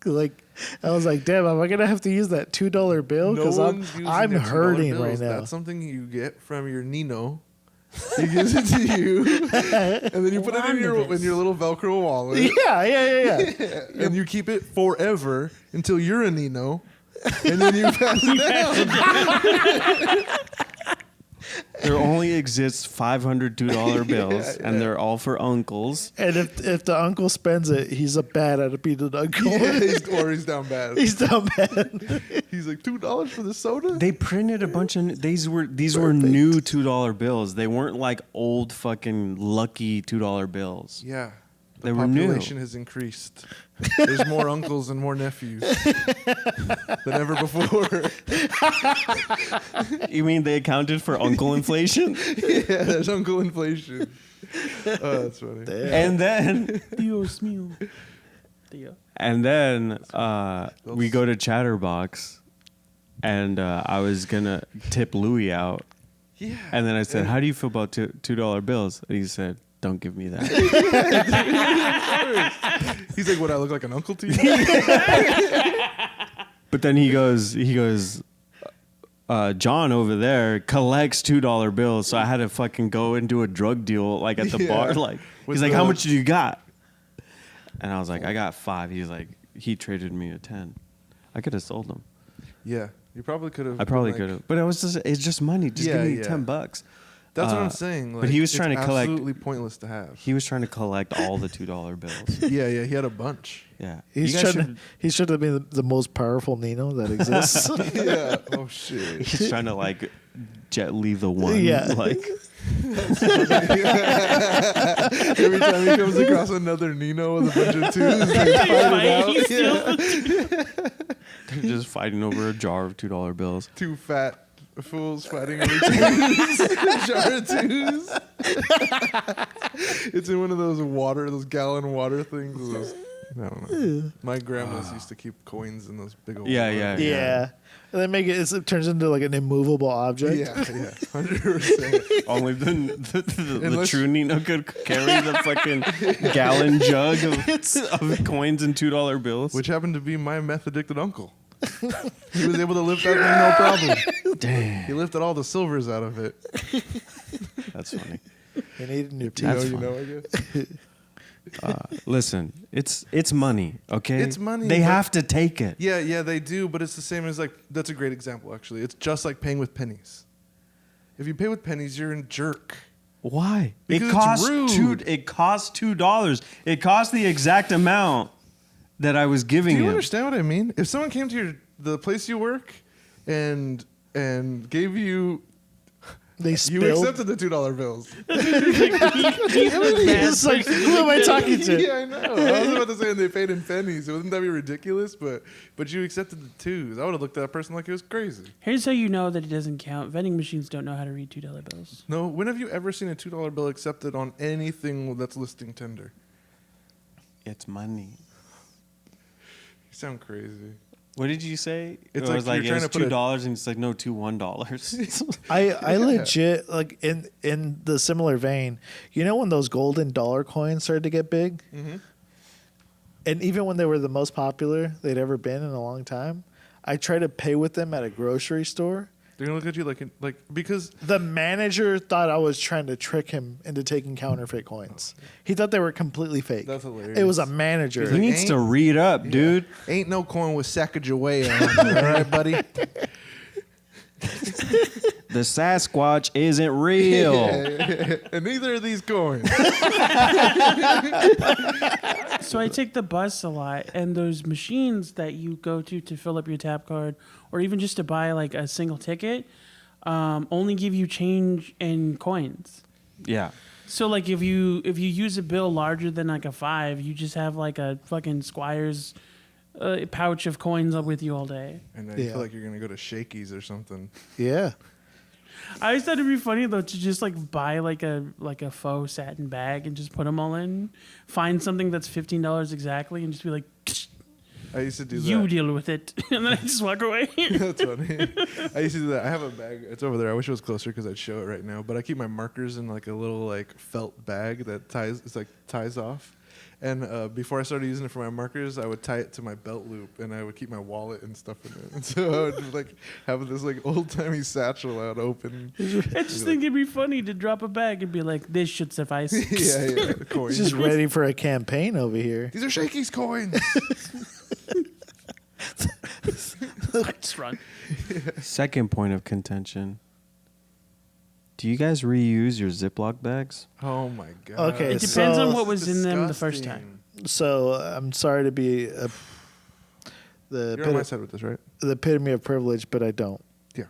Speaker 4: Like, I was like, damn, am I going to have to use that $2 bill?
Speaker 2: No
Speaker 4: Because
Speaker 2: one's using
Speaker 4: I'm
Speaker 2: their $2
Speaker 4: hurting
Speaker 2: bills.
Speaker 4: right now.
Speaker 2: That's something you get from your Nino. He gives it to you, and then you put it in your little Velcro wallet.
Speaker 4: Yeah.
Speaker 2: And you keep it forever until you're a Nino, and then you pass it down.
Speaker 3: There only exists $500 $2 bills, and they're all for uncles.
Speaker 4: And if the uncle spends it, he's a bad attitude uncle.
Speaker 2: Yeah, he's down bad.
Speaker 4: He's down bad.
Speaker 2: He's like, $2 for the soda?
Speaker 3: They printed a bunch of these were new $2 bills. They weren't like old fucking lucky $2 bills.
Speaker 2: Yeah. The
Speaker 3: They were new.
Speaker 2: population has increased. There's more uncles and more nephews than ever before.
Speaker 3: You mean they accounted for uncle inflation?
Speaker 2: Yeah, there's uncle inflation. Oh, that's funny.
Speaker 3: And then
Speaker 1: Dios mío. Tío.
Speaker 3: And then we go to Chatterbox, and I was gonna tip Louis out.
Speaker 2: Yeah.
Speaker 3: And then I said, "How do you feel about $2 bills?" And he said, "Don't give me that."
Speaker 2: He's like, "What? I look like an uncle to you?"
Speaker 3: But then he goes, John over there collects $2 bills, so I had to fucking go and do a drug deal like at the
Speaker 2: Yeah.
Speaker 3: bar. Like
Speaker 2: With
Speaker 3: he's like,
Speaker 2: the-
Speaker 3: "How much do you got?" And I was like, "I got 5." He's like, he traded me a 10. I could have sold him.
Speaker 2: Yeah, you probably could have.
Speaker 3: I probably could have, but it's just money. Just give
Speaker 2: Yeah,
Speaker 3: me
Speaker 2: yeah.
Speaker 3: $10.
Speaker 2: That's what I'm saying. Like,
Speaker 3: but he was trying
Speaker 2: it's
Speaker 3: to collect.
Speaker 2: Absolutely pointless to have.
Speaker 3: He was trying to collect all the $2 bills.
Speaker 2: Yeah, he had a bunch.
Speaker 3: Yeah,
Speaker 4: He's
Speaker 3: You guys
Speaker 4: trying to be the most powerful Nino that exists.
Speaker 2: Yeah. Oh shit.
Speaker 3: He's trying to like leave the one.
Speaker 4: Yeah.
Speaker 3: Like
Speaker 2: Every time he comes across another Nino with a bunch of twos, they fight it out. Yeah.
Speaker 3: they're just fighting over a jar of $2 bills.
Speaker 2: Two fat fools fighting over twos. Jar of twos. It's in one of those gallon water things. I don't know. My grandma's used to keep coins in those big old.
Speaker 3: Yeah,
Speaker 2: water-
Speaker 4: Yeah. And then it turns into like an immovable object.
Speaker 2: Yeah, 100%.
Speaker 3: Only the
Speaker 2: Unless-
Speaker 3: true Nino could carry the fucking gallon jug of coins and $2 bills.
Speaker 2: Which happened to be my meth addicted uncle. He was able to lift that thing no problem.
Speaker 3: Damn,
Speaker 2: He lifted all the silvers out of it.
Speaker 3: that's funny.
Speaker 4: You need a new
Speaker 2: You
Speaker 4: teeth.
Speaker 3: That's
Speaker 2: know,
Speaker 3: fun.
Speaker 2: I guess.
Speaker 3: Listen, it's money, okay?
Speaker 2: It's money,
Speaker 3: They
Speaker 2: but-
Speaker 3: have to take it.
Speaker 2: Yeah, they do, but it's the same as like that's a great example actually. It's just like paying with pennies. If you pay with pennies, you're a jerk.
Speaker 3: Why?
Speaker 2: Because
Speaker 3: it
Speaker 2: it's
Speaker 3: costs
Speaker 2: rude.
Speaker 3: It costs $2. It costs the exact amount that I was
Speaker 2: Do
Speaker 3: giving
Speaker 2: you
Speaker 3: him.
Speaker 2: understand what I mean? If someone came to the place you work and gave you
Speaker 4: They
Speaker 2: you
Speaker 4: spilled.
Speaker 2: accepted the $2 bills.
Speaker 4: It's like, who am I talking to?
Speaker 2: Yeah, I know. I was about to say, and they paid in pennies. Wouldn't that be ridiculous? But you accepted the twos. I would have looked at that person like it was crazy.
Speaker 1: Here's how you know that it doesn't count. Vending machines don't know how to read $2 bills.
Speaker 2: No, when have you ever seen a $2 bill accepted on anything that's listing tender?
Speaker 3: It's money.
Speaker 2: You sound crazy.
Speaker 3: What did you say?
Speaker 2: It's
Speaker 3: it
Speaker 2: like
Speaker 3: was like
Speaker 2: you're
Speaker 3: it
Speaker 2: trying
Speaker 3: was
Speaker 2: to put
Speaker 3: $2, and it's like no, $2 $1.
Speaker 4: I legit like in the similar vein. You know when those golden dollar coins started to get big, and even when they were the most popular they'd ever been in a long time, I tried to pay with them at a grocery store.
Speaker 2: They're gonna look at you like because
Speaker 4: The manager thought I was trying to trick him into taking counterfeit coins. He thought they were completely fake.
Speaker 2: That's hilarious.
Speaker 4: It was a manager.
Speaker 2: He's
Speaker 3: He
Speaker 2: like,
Speaker 3: needs to
Speaker 2: ain't-
Speaker 3: read up, dude.
Speaker 2: ain't no coin with Sacagawea on it, all right, buddy?
Speaker 3: The Sasquatch isn't real.
Speaker 2: And neither are these coins.
Speaker 1: So I take the bus a lot, and those machines that you go to fill up your tap card, or even just to buy like a single ticket, only give you change in coins.
Speaker 3: Yeah.
Speaker 1: So like if you use a bill larger than like a 5, you just have like a fucking Squire's pouch of coins up with you all day.
Speaker 2: And then you
Speaker 4: Yeah.
Speaker 2: feel like you're gonna go to Shakey's or something.
Speaker 4: Yeah.
Speaker 1: I always thought it'd be funny though to just like buy like a faux satin bag and just put them all in. Find something that's $15 exactly and just be like,
Speaker 2: I used to do that.
Speaker 1: you deal with it, and then I just walk away.
Speaker 2: That's funny. I used to do that. I have a bag. It's over there. I wish it was closer because I'd show it right now. But I keep my markers in like a little like felt bag that ties. It's like ties off. And before I started using it for my markers, I would tie it to my belt loop, and I would keep my wallet and stuff in it. And so I would like have this like old timey satchel out open.
Speaker 1: I just think it'd be funny to drop a bag and be like, "This should suffice."
Speaker 2: yeah, coins.
Speaker 4: Just ready for a campaign over here.
Speaker 2: These are Shakey's coins.
Speaker 1: Just run.
Speaker 3: Second point of contention. Do you guys reuse your Ziploc bags?
Speaker 2: Oh my god.
Speaker 4: Okay,
Speaker 1: It depends
Speaker 4: so-
Speaker 1: on what was in them the first time.
Speaker 4: So I'm sorry to be
Speaker 2: You're on my side with this, right?
Speaker 4: the epitome of privilege, but I don't.
Speaker 2: Yeah.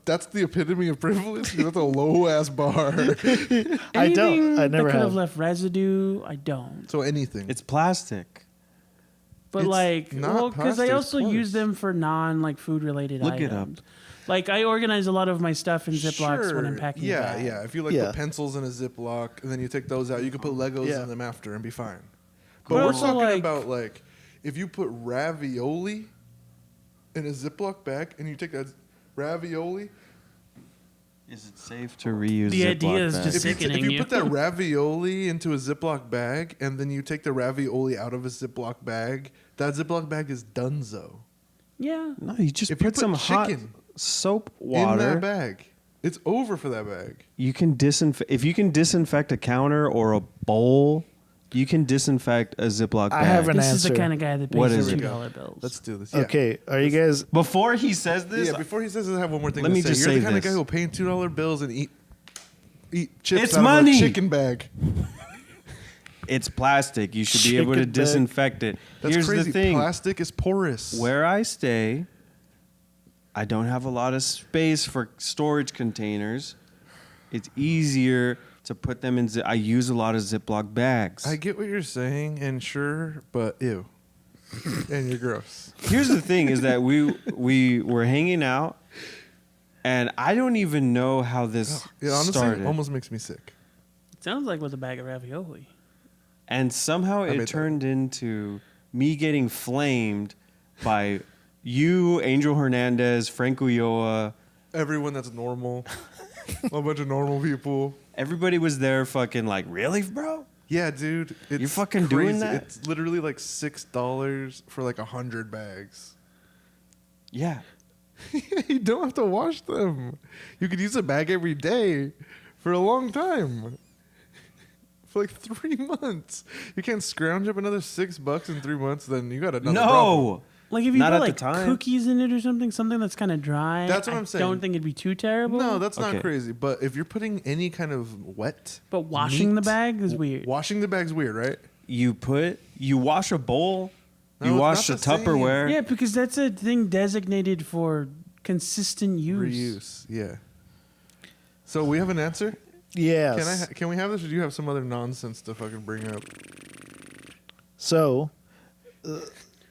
Speaker 2: That's the epitome of privilege. That's a low ass bar.
Speaker 4: I don't. I
Speaker 1: Anything
Speaker 4: never
Speaker 1: that could
Speaker 4: have.
Speaker 1: have left residue. I don't.
Speaker 2: So anything.
Speaker 3: It's plastic.
Speaker 1: But
Speaker 2: It's
Speaker 1: like,
Speaker 2: not
Speaker 1: well, because I
Speaker 2: plastic,
Speaker 1: also
Speaker 2: it's
Speaker 1: use
Speaker 2: close.
Speaker 1: them for non food related
Speaker 3: Look
Speaker 1: items.
Speaker 3: it up.
Speaker 1: Like I organize a lot of my stuff in Ziplocs when I'm
Speaker 2: Sure.
Speaker 1: packing.
Speaker 2: Yeah,
Speaker 1: a bag.
Speaker 2: yeah. If you like
Speaker 4: Yeah.
Speaker 2: the pencils in a Ziploc, and then you take those out, you can put Legos
Speaker 4: Yeah.
Speaker 2: in them after and be fine. But
Speaker 1: But
Speaker 2: we're
Speaker 1: also,
Speaker 2: talking
Speaker 1: like-
Speaker 2: about like if you put ravioli in a Ziploc bag and you take that ravioli.
Speaker 3: Is it safe to reuse
Speaker 1: The
Speaker 3: Ziploc
Speaker 1: idea is
Speaker 3: bags?
Speaker 1: just-
Speaker 2: If you,
Speaker 1: Sickening
Speaker 2: if you
Speaker 1: you.
Speaker 2: put that ravioli into a Ziploc bag and then you take the ravioli out of a Ziploc bag, that Ziploc bag is donezo.
Speaker 1: Yeah.
Speaker 3: No, you just
Speaker 2: If you
Speaker 3: put
Speaker 2: put
Speaker 3: some hot
Speaker 2: chicken
Speaker 3: soap
Speaker 2: In
Speaker 3: water.
Speaker 2: that bag. It's over for that bag.
Speaker 3: You can disinfect. If you can disinfect a counter or a bowl, you can disinfect a Ziploc bag.
Speaker 4: I have an
Speaker 1: This is the
Speaker 4: answer.
Speaker 1: kind of guy that
Speaker 3: What
Speaker 1: pays
Speaker 3: is
Speaker 1: the
Speaker 3: it?
Speaker 1: $2 bills.
Speaker 2: Let's do this. Yeah.
Speaker 4: Okay, are you guys?
Speaker 3: Before he says this,
Speaker 2: Yeah, before he says this, I have one more thing
Speaker 3: Let
Speaker 2: to
Speaker 3: me
Speaker 2: say.
Speaker 3: just
Speaker 2: You're
Speaker 3: say
Speaker 2: the kind
Speaker 3: this.
Speaker 2: of guy who'll pay $2 bills and eat chips
Speaker 3: It's
Speaker 2: out
Speaker 3: money.
Speaker 2: of a chicken bag.
Speaker 3: it's plastic. You should be able to
Speaker 4: Chicken bag.
Speaker 3: disinfect it.
Speaker 2: That's
Speaker 3: Here's
Speaker 2: crazy.
Speaker 3: the thing:
Speaker 2: Plastic is porous.
Speaker 3: where I stay, I don't have a lot of space for storage containers. It's easier to put them in. I use a lot of Ziploc bags.
Speaker 2: I get what you're saying, and sure, but ew. And you're gross.
Speaker 3: Here's the thing: is that we were hanging out, and I don't even know how this
Speaker 2: It honestly
Speaker 3: started.
Speaker 2: almost makes me sick.
Speaker 1: Sounds like with a bag of ravioli.
Speaker 3: And somehow
Speaker 2: made
Speaker 3: it
Speaker 2: that.
Speaker 3: turned into me getting flamed by you, Angel Hernandez, Frank Ulloa.
Speaker 2: Everyone that's normal. A bunch of normal people.
Speaker 3: Everybody was there fucking like, really, bro?
Speaker 2: Yeah, dude. It's
Speaker 3: You're fucking doing
Speaker 2: crazy.
Speaker 3: that?
Speaker 2: It's literally like $6 for like 100 bags.
Speaker 3: Yeah.
Speaker 2: You don't have to wash them. You could use a bag every day for a long time. For like 3 months. You can't scrounge up another $6 in 3 months, then you got another problem.
Speaker 3: No.
Speaker 1: Like if you
Speaker 3: Not
Speaker 1: put
Speaker 3: at the
Speaker 1: like
Speaker 3: time.
Speaker 1: cookies in it or something that's kind of dry.
Speaker 2: That's what
Speaker 1: I
Speaker 2: I'm saying.
Speaker 1: don't think it'd be too terrible.
Speaker 2: No, that's not
Speaker 3: Okay.
Speaker 2: crazy. But if you're putting any kind of wet,
Speaker 1: but washing the
Speaker 2: meat-
Speaker 1: bag is weird.
Speaker 2: Washing the bag's weird, right?
Speaker 3: You wash a bowl,
Speaker 2: No,
Speaker 3: you
Speaker 2: it's
Speaker 3: wash the
Speaker 2: not the same.
Speaker 3: Tupperware.
Speaker 1: Yeah, because that's a thing designated for consistent use.
Speaker 2: Reuse, yeah. So we have an answer.
Speaker 4: Yes.
Speaker 2: Can we have this, or do you have some other nonsense to fucking bring up?
Speaker 4: So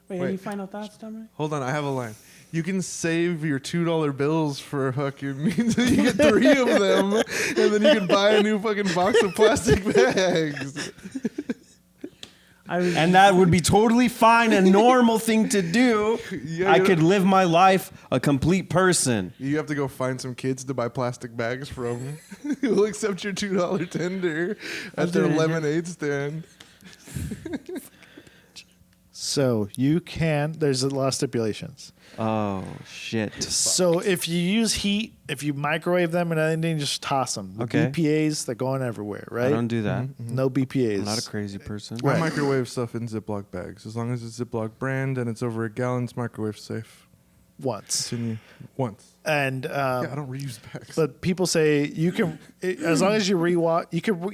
Speaker 1: Wait,
Speaker 2: Wait.
Speaker 1: any final thoughts, Dominic?
Speaker 2: Hold on, I have a line. You can save your $2 bills for fucking. You get 3 of them, and then you can buy a new fucking box of plastic bags.
Speaker 3: And that would be totally fine, a normal thing to do.
Speaker 2: Yeah,
Speaker 3: I
Speaker 2: you
Speaker 3: could
Speaker 2: know-
Speaker 3: live my life a complete person.
Speaker 2: You have to go find some kids to buy plastic bags from. Who'll accept your $2 tender at their
Speaker 1: doing it.
Speaker 2: lemonade stand.
Speaker 4: So you can. There's a lot of stipulations.
Speaker 3: Oh, shit.
Speaker 4: So if you use heat, if you microwave them and anything, just toss them. The
Speaker 3: Okay.
Speaker 4: BPA's, they're going everywhere,
Speaker 3: I
Speaker 4: right?
Speaker 3: don't do that.
Speaker 4: No BPA's.
Speaker 3: I'm not a crazy person.
Speaker 2: I
Speaker 4: Right.
Speaker 2: microwave stuff in Ziploc bags. As long as it's Ziploc brand and it's over a gallon, it's microwave safe.
Speaker 4: Once.
Speaker 2: Continue. Once.
Speaker 4: And
Speaker 2: Yeah, I don't reuse bags.
Speaker 4: but people say you can, as long as you rewash,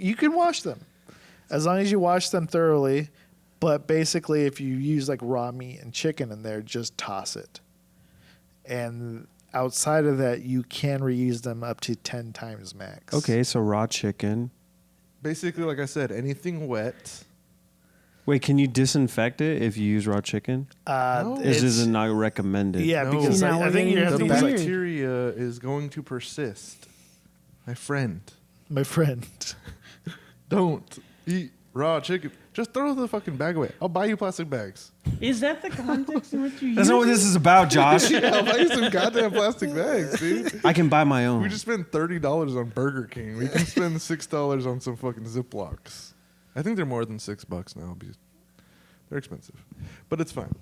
Speaker 4: you can wash them, as long as you wash them thoroughly. But basically, if you use like raw meat and chicken in there, just toss it. And outside of that, you can reuse them up to 10 times max.
Speaker 3: Okay, so raw chicken.
Speaker 2: Basically, like I said, anything wet.
Speaker 3: Wait, can you disinfect it if you use raw chicken?
Speaker 2: No.
Speaker 3: This is not recommended.
Speaker 4: Yeah,
Speaker 2: No.
Speaker 4: because
Speaker 1: See, now
Speaker 4: I
Speaker 1: we're
Speaker 4: think you
Speaker 1: getting
Speaker 4: have
Speaker 2: The
Speaker 1: into
Speaker 4: these
Speaker 1: weird.
Speaker 4: like,
Speaker 2: bacteria is going to persist. My friend.
Speaker 4: My friend.
Speaker 2: Don't eat raw chicken. Just throw the fucking bag away. I'll buy you plastic bags.
Speaker 1: Is that the context in which you use
Speaker 3: That's not what this is about, Josh.
Speaker 2: Yeah, I'll buy you some goddamn plastic bags, dude.
Speaker 3: I can buy my own.
Speaker 2: We just spent $30 on Burger King. We can spend $6 on some fucking Ziplocs. I think they're more than $6 now. They're expensive, but it's fine.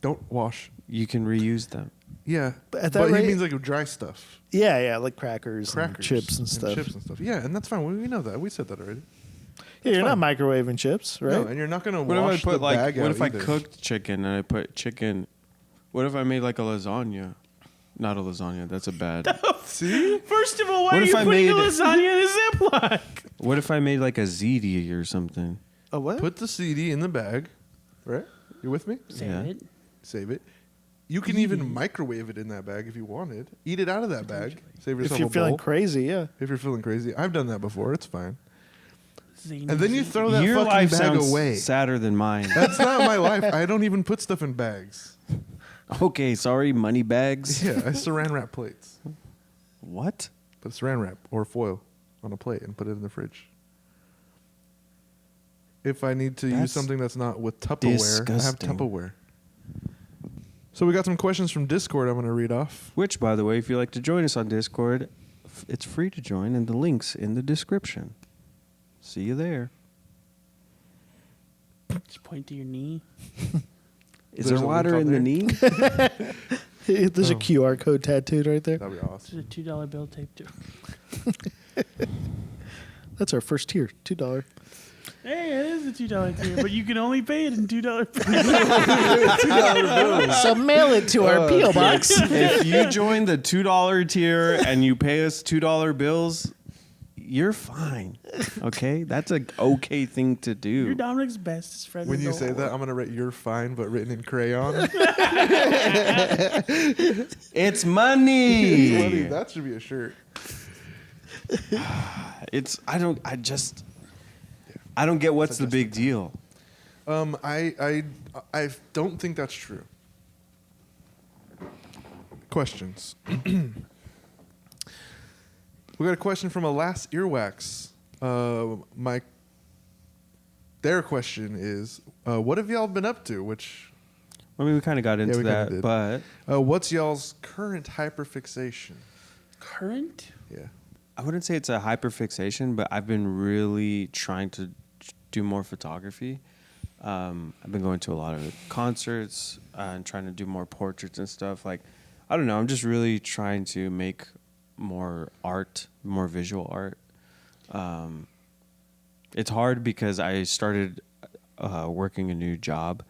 Speaker 2: Don't wash.
Speaker 3: You can reuse them.
Speaker 2: Yeah,
Speaker 4: But at that
Speaker 2: but he
Speaker 4: rate-
Speaker 2: means like dry stuff,
Speaker 4: Yeah, like crackers, and chips and stuff.
Speaker 2: chips and stuff. Yeah, and that's fine. We know that. We said that already.
Speaker 4: Yeah, you're
Speaker 2: fine.
Speaker 4: not microwaving chips, right?
Speaker 2: No, and you're not gonna
Speaker 3: What if I
Speaker 2: wash
Speaker 3: put
Speaker 2: the
Speaker 3: like?
Speaker 2: bag
Speaker 3: What
Speaker 2: out
Speaker 3: if I
Speaker 2: either.
Speaker 3: cooked chicken and I put chicken? What if I made like a lasagna? Not a lasagna. That's a bad.
Speaker 2: See?
Speaker 1: First of all, why
Speaker 3: What
Speaker 1: are
Speaker 3: if
Speaker 1: you
Speaker 3: I
Speaker 1: putting a
Speaker 3: made-
Speaker 1: lasagna in a Ziploc?
Speaker 3: What if I made like a ziti or something?
Speaker 4: A what?
Speaker 2: Put the CD in the bag, right? You with me?
Speaker 1: Save
Speaker 3: Yeah.
Speaker 1: it.
Speaker 2: Save it. You can even microwave it in that bag if you wanted. Eat it out of that bag. Save yourself
Speaker 4: if you're
Speaker 2: a
Speaker 4: feeling
Speaker 2: bowl.
Speaker 4: crazy, yeah.
Speaker 2: If you're feeling crazy, I've done that before. It's fine.
Speaker 1: Zany
Speaker 2: And then you
Speaker 1: zany.
Speaker 2: throw that
Speaker 3: Your
Speaker 2: fucking
Speaker 3: life
Speaker 2: bag
Speaker 3: sounds
Speaker 2: away.
Speaker 3: sadder than mine.
Speaker 2: That's not my life. I don't even put stuff in bags.
Speaker 3: Okay, sorry, money bags.
Speaker 2: Yeah, I saran wrap plates.
Speaker 3: What?
Speaker 2: Put saran wrap or foil on a plate and put it in the fridge. If I need to use
Speaker 3: That's
Speaker 2: something that's not with Tupperware,
Speaker 3: disgusting.
Speaker 2: I have Tupperware. So we got some questions from Discord I'm going to read off.
Speaker 3: Which, by the way, if you'd like to join us on Discord, it's free to join, and the link's in the description. See you there.
Speaker 1: Just point to your knee.
Speaker 3: Is
Speaker 2: There's
Speaker 3: there
Speaker 2: a
Speaker 3: water
Speaker 2: link
Speaker 3: in
Speaker 2: on
Speaker 3: the knee?
Speaker 4: There's a QR code tattooed right there.
Speaker 2: That'd be awesome.
Speaker 1: There's a $2 bill taped to it.
Speaker 4: That's our first tier, $2.
Speaker 1: Hey, it is a $2 tier, but you can only pay it in $2 bills.
Speaker 4: So mail it to our PO box.
Speaker 3: If you join the $2 tier and you pay us $2 bills, you're fine. Okay? That's a okay thing to
Speaker 1: You're
Speaker 3: do.
Speaker 1: Dominic's bestest friend.
Speaker 2: When
Speaker 1: in
Speaker 2: you
Speaker 1: the
Speaker 2: say
Speaker 1: whole
Speaker 2: that,
Speaker 1: world.
Speaker 2: I'm going to write "you're fine," but written in crayon.
Speaker 3: It's money.
Speaker 2: Bloody, that should be a shirt.
Speaker 3: I don't get what's the big deal.
Speaker 2: I don't think that's true. Questions. We got a question from a last earwax. Their question is, what have y'all been up to? Which,
Speaker 3: I mean, we kind of got into
Speaker 2: we kinda
Speaker 3: that,
Speaker 2: did.
Speaker 3: but
Speaker 2: what's y'all's current hyperfixation?
Speaker 1: Current?
Speaker 2: Yeah.
Speaker 3: I wouldn't say it's a hyperfixation, but I've been really trying to do more photography. I've been going to a lot of concerts and trying to do more portraits and stuff. Like, I don't know. I'm just really trying to make more art, more visual art. It's hard because I started working a new job.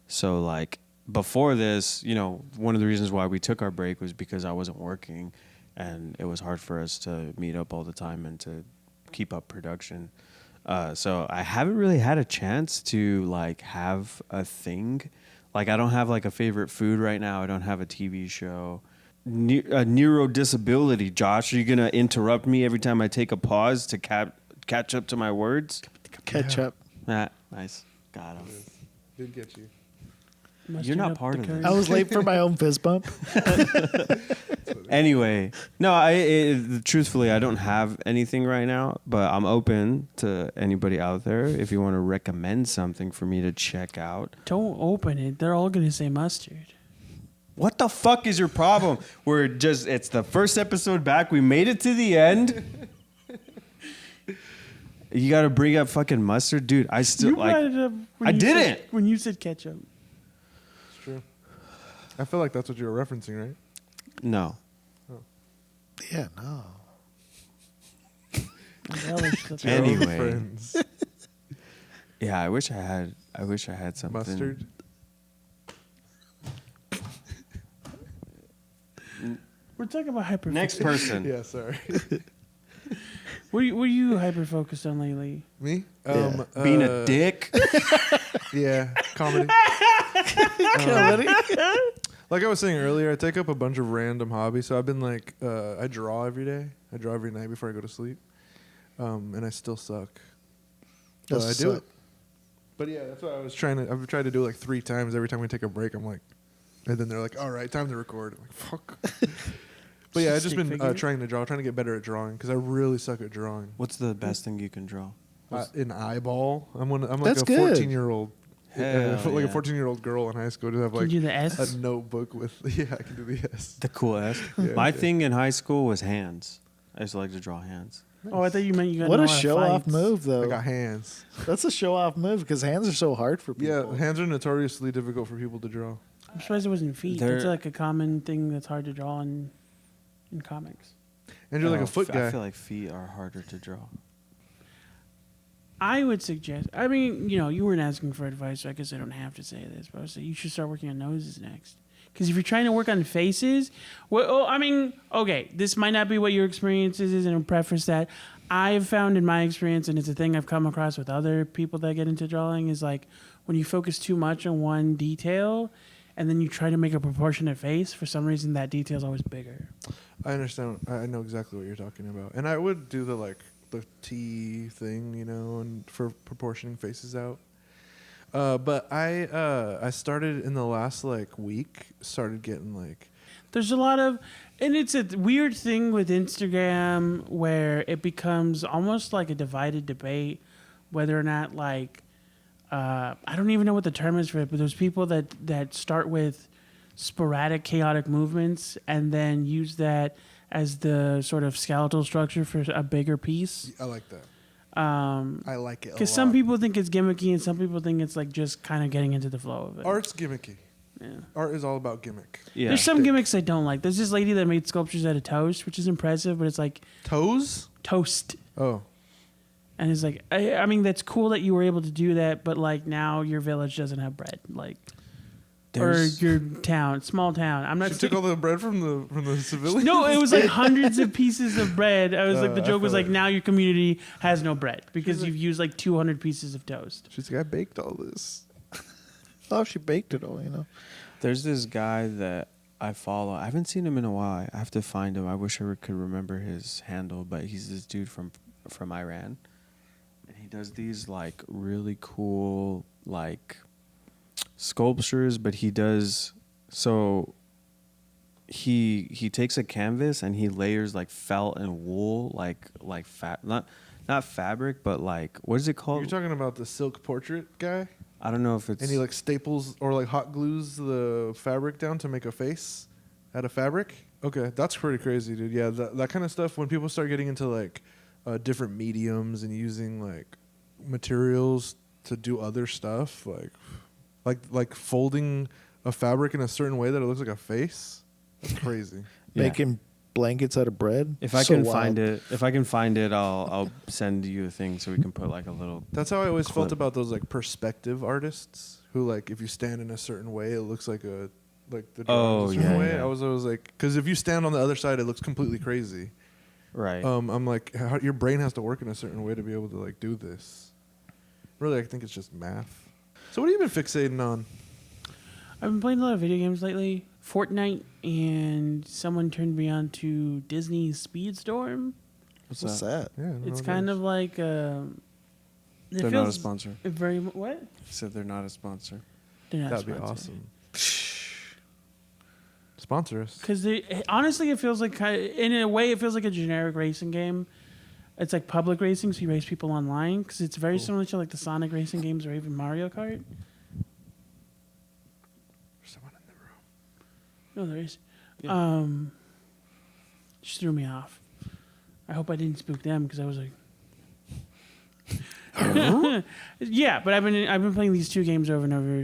Speaker 3: So, like, before this, you know, one of the reasons why we took our break was because I wasn't working. And it was hard for us to meet up all the time and to keep up production. So I haven't really had a chance to like have a thing. Like I don't have like a favorite food right now. I don't have a TV show. A neuro disability, Josh. Are you gonna interrupt me every time I take a pause to catch up to my words?
Speaker 4: Catch up.
Speaker 3: Ah, nice. Got him.
Speaker 2: Did get you.
Speaker 1: Mustered
Speaker 3: You're not
Speaker 1: up
Speaker 3: part
Speaker 1: the
Speaker 3: of this.
Speaker 1: courage.
Speaker 4: I was late for my own fist bump.
Speaker 3: Anyway, no, truthfully, I don't have anything right now, but I'm open to anybody out there if you want to recommend something for me to check out.
Speaker 1: Don't open it. They're all going to say mustard.
Speaker 3: What the fuck is your problem? It's the first episode back. We made it to the end. You got to bring up fucking mustard? Dude, I still
Speaker 1: You
Speaker 3: like.
Speaker 1: brought it up when
Speaker 3: I
Speaker 1: you
Speaker 3: didn't.
Speaker 1: said- when you said ketchup.
Speaker 2: It's true. I feel like that's what you were referencing, right?
Speaker 3: No.
Speaker 4: Yeah, no.
Speaker 1: Relish the-
Speaker 3: Any- Anyway.
Speaker 2: Friends.
Speaker 3: Yeah, I wish I had something.
Speaker 2: Mustard.
Speaker 1: We're talking about hyper.
Speaker 3: Next person.
Speaker 2: Yeah, sorry.
Speaker 1: What are you hyper focused on lately?
Speaker 2: Me?
Speaker 4: Yeah.
Speaker 3: Being a dick.
Speaker 2: Yeah, comedy. Like I was saying earlier, I take up a bunch of random hobbies. So I've been like, I draw every day. I draw every night before I go to sleep. And I still suck. But
Speaker 4: Does
Speaker 2: I do
Speaker 4: suck.
Speaker 2: it. But yeah, that's what I was trying to. I've tried to do it like 3 times. Every time we take a break, I'm like, and then they're like, "All right, time to record." I'm like, "Fuck." But yeah, I've
Speaker 1: Stick
Speaker 2: just been
Speaker 1: figures?
Speaker 2: trying to get better at drawing because I really suck at drawing.
Speaker 3: What's the best thing you can draw?
Speaker 2: An eyeball. I'm like
Speaker 4: That's
Speaker 2: a
Speaker 4: good.
Speaker 2: 14-year-old.
Speaker 3: Hell
Speaker 2: Like a
Speaker 3: yeah.
Speaker 2: 14-year-old girl in high school to have
Speaker 1: Can
Speaker 2: like
Speaker 1: you do the S?
Speaker 2: a notebook with I can do the S.
Speaker 3: The coolest.
Speaker 2: Yeah,
Speaker 3: My
Speaker 2: yeah.
Speaker 3: thing in high school was hands. I used to like to draw hands.
Speaker 1: Oh, I thought you meant you got
Speaker 4: What
Speaker 1: in
Speaker 4: a
Speaker 1: lot of
Speaker 4: show off
Speaker 1: fights.
Speaker 4: move,
Speaker 2: I
Speaker 4: though.
Speaker 2: got hands.
Speaker 4: That's a show off move because hands are so hard for people.
Speaker 2: Yeah, hands are notoriously difficult for people to draw.
Speaker 1: I'm surprised it wasn't feet.
Speaker 3: They're-
Speaker 1: That's like a common thing that's hard to draw in comics.
Speaker 2: And you're like
Speaker 3: Oh,
Speaker 2: a foot guy.
Speaker 3: I feel like feet are harder to draw.
Speaker 1: I would suggest. I mean, you weren't asking for advice, so I guess I don't have to say this. But I would say you should start working on noses next. Because if you're trying to work on faces, okay, this might not be what your experience is, and I'll preface that. I've found in my experience, and it's a thing I've come across with other people that get into drawing, is like when you focus too much on one detail, and then you try to make a proportionate face, for some reason that detail is always bigger.
Speaker 2: I understand. I know exactly what you're talking about. And I would do the T thing, and for proportioning faces out. But I started in the last week, started getting
Speaker 1: There's a lot of, and it's a weird thing with Instagram where it becomes almost like a divided debate whether or not I don't even know what the term is for it, but there's people that start with sporadic chaotic movements and then use that as the sort of skeletal structure for a bigger piece.
Speaker 2: I like that.
Speaker 1: I
Speaker 2: like it
Speaker 1: because some people think it's gimmicky and some people think it's just kind of getting into the flow of it.
Speaker 2: Art's gimmicky.
Speaker 1: Yeah.
Speaker 2: Art is all about gimmick.
Speaker 3: Yeah.
Speaker 1: There's some
Speaker 2: Shtick.
Speaker 1: gimmicks I don't like. There's this lady that made sculptures out of toast, which is impressive, but it's like
Speaker 2: Toes?
Speaker 1: toast.
Speaker 2: Oh.
Speaker 1: And it's like, I mean, that's cool that you were able to do that, but now your village doesn't have bread, or your town, small town. I'm not.
Speaker 2: She took all the bread from the civilians?
Speaker 1: No, it was hundreds of pieces of bread. I was the
Speaker 2: I
Speaker 1: joke was
Speaker 2: feel it.
Speaker 1: now your community has no bread because you've used 200 pieces of toast.
Speaker 2: She's like, I baked all this.
Speaker 4: Oh, she baked it all,
Speaker 3: There's this guy that I follow. I haven't seen him in a while. I have to find him. I wish I could remember his handle, but he's this dude from Iran. And he does these really cool sculptures, but he takes a canvas and he layers felt and wool not fabric, but what is it called?
Speaker 2: You're talking about the silk portrait guy?
Speaker 3: I don't know if it's
Speaker 2: And he staples or hot glues the fabric down to make a face out of fabric? Okay, that's pretty crazy, dude. Yeah, that kind of stuff, when people start getting into different mediums and using materials to do other stuff, like folding a fabric in a certain way that it looks like a face. That's crazy.
Speaker 3: Yeah.
Speaker 4: Making blankets out of bread.
Speaker 3: If I
Speaker 4: So
Speaker 3: can
Speaker 4: wild.
Speaker 3: find it, I'll send you a thing so we can put a little.
Speaker 2: That's how I always felt
Speaker 3: Clip.
Speaker 2: about those perspective artists who if you stand in a certain way, it looks like the drawing is a certain
Speaker 3: yeah,
Speaker 2: way.
Speaker 3: yeah.
Speaker 2: I was always because if you stand on the other side, it looks completely crazy.
Speaker 3: Right.
Speaker 2: I'm your brain has to work in a certain way to be able to do this. Really, I think it's just math. So what have you been fixating on?
Speaker 1: I've been playing a lot of video games lately. Fortnite, and someone turned me on to Disney Speedstorm.
Speaker 4: What's that?
Speaker 2: Yeah, I don't
Speaker 1: It's
Speaker 2: know
Speaker 1: kind
Speaker 2: what
Speaker 1: of like
Speaker 3: they're not a sponsor.
Speaker 1: Very what?
Speaker 3: He said they're not a sponsor.
Speaker 1: They're
Speaker 2: it
Speaker 1: not
Speaker 2: is. That'd be
Speaker 1: sponsored.
Speaker 2: awesome. Sponsor us.
Speaker 1: Because honestly, it feels in a way, it feels like a generic racing game. It's like public racing, so you race people online. Because it's very
Speaker 2: Cool.
Speaker 1: similar to the Sonic racing games or even Mario Kart.
Speaker 2: There's someone in the room.
Speaker 1: No, there is.
Speaker 3: Yeah.
Speaker 1: Just threw me off. I hope I didn't spook them because I was like. Yeah, but I've been playing these two games over and over,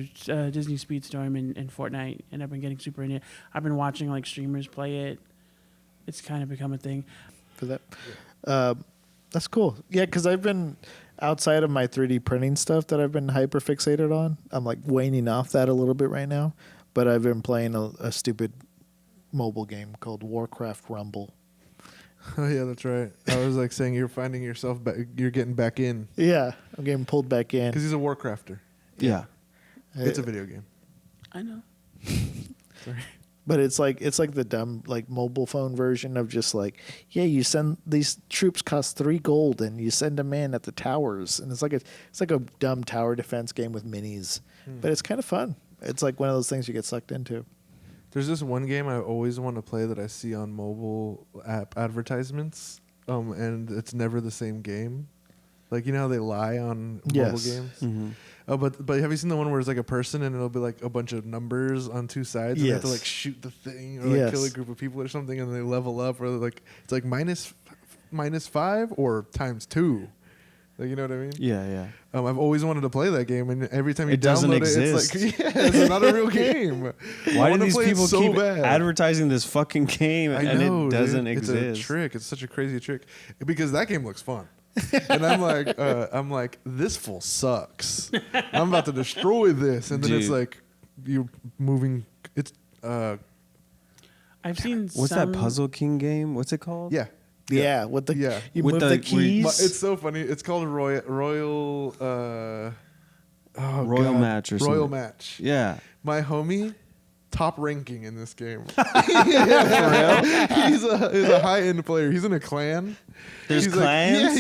Speaker 1: Disney Speedstorm and Fortnite, and I've been getting super into it. I've been watching streamers play it. It's kind of become a thing.
Speaker 4: For that. That's cool. Yeah, because I've been outside of my 3D printing stuff that I've been hyper fixated on. I'm waning off that a little bit right now, but I've been playing a stupid mobile game called Warcraft Rumble.
Speaker 2: Oh yeah, that's right. I was saying you're finding yourself back. You're getting back in
Speaker 4: Yeah, I'm getting pulled back in.
Speaker 2: because he's a Warcrafter.
Speaker 3: Yeah.
Speaker 2: It's a video game.
Speaker 1: I know.
Speaker 2: Sorry.
Speaker 4: But it's like the dumb mobile phone version of just yeah, you send these troops cost 3 gold and you send them in at the towers, and it's like a dumb tower defense game with minis, but it's kind of fun. It's one of those things you get sucked into.
Speaker 2: There's this one game I always want to play that I see on mobile app advertisements, and it's never the same game. Like, you know how they lie on mobile
Speaker 4: Yes.
Speaker 2: games?
Speaker 3: Mm-hmm.
Speaker 2: Oh, but have you seen the one where it's like a person and it'll be like a bunch of numbers on two sides and they have to
Speaker 4: Yes.
Speaker 2: like shoot the thing or like kill a
Speaker 4: Yes.
Speaker 2: group of people or something and they level up, or like it's like -5 or ×2. Like, you know what I mean?
Speaker 3: Yeah, yeah.
Speaker 2: I've always wanted to play that game, and every time you
Speaker 3: It doesn't
Speaker 2: download
Speaker 3: exist.
Speaker 2: it, it's like, yeah, it's not a real game. I
Speaker 3: Why do
Speaker 2: wanna
Speaker 3: these
Speaker 2: play it
Speaker 3: people
Speaker 2: so
Speaker 3: keep
Speaker 2: bad.
Speaker 3: advertising this fucking game
Speaker 2: I
Speaker 3: and
Speaker 2: know,
Speaker 3: it doesn't
Speaker 2: dude.
Speaker 3: exist?
Speaker 2: It's a trick. It's such a crazy trick because that game looks fun. And I'm like, this fool sucks. I'm about to destroy this, and then it's
Speaker 3: Dude.
Speaker 2: like you're moving. It's
Speaker 1: I've seen
Speaker 3: What's
Speaker 1: some,
Speaker 3: that Puzzle King game? What's it called?
Speaker 2: yeah.
Speaker 4: Yeah, with the
Speaker 2: Yeah.
Speaker 4: you
Speaker 3: With
Speaker 4: move
Speaker 3: the-
Speaker 4: the
Speaker 3: where
Speaker 4: keys.
Speaker 2: It's so funny. It's called Royal
Speaker 3: Royal Match or
Speaker 2: Royal
Speaker 3: something.
Speaker 2: Match.
Speaker 3: Yeah.
Speaker 2: My homie, top ranking in this game. Yeah, for real. He's a high end player. He's in a clan.
Speaker 3: There's
Speaker 2: he's
Speaker 3: clans?
Speaker 2: Like, yeah,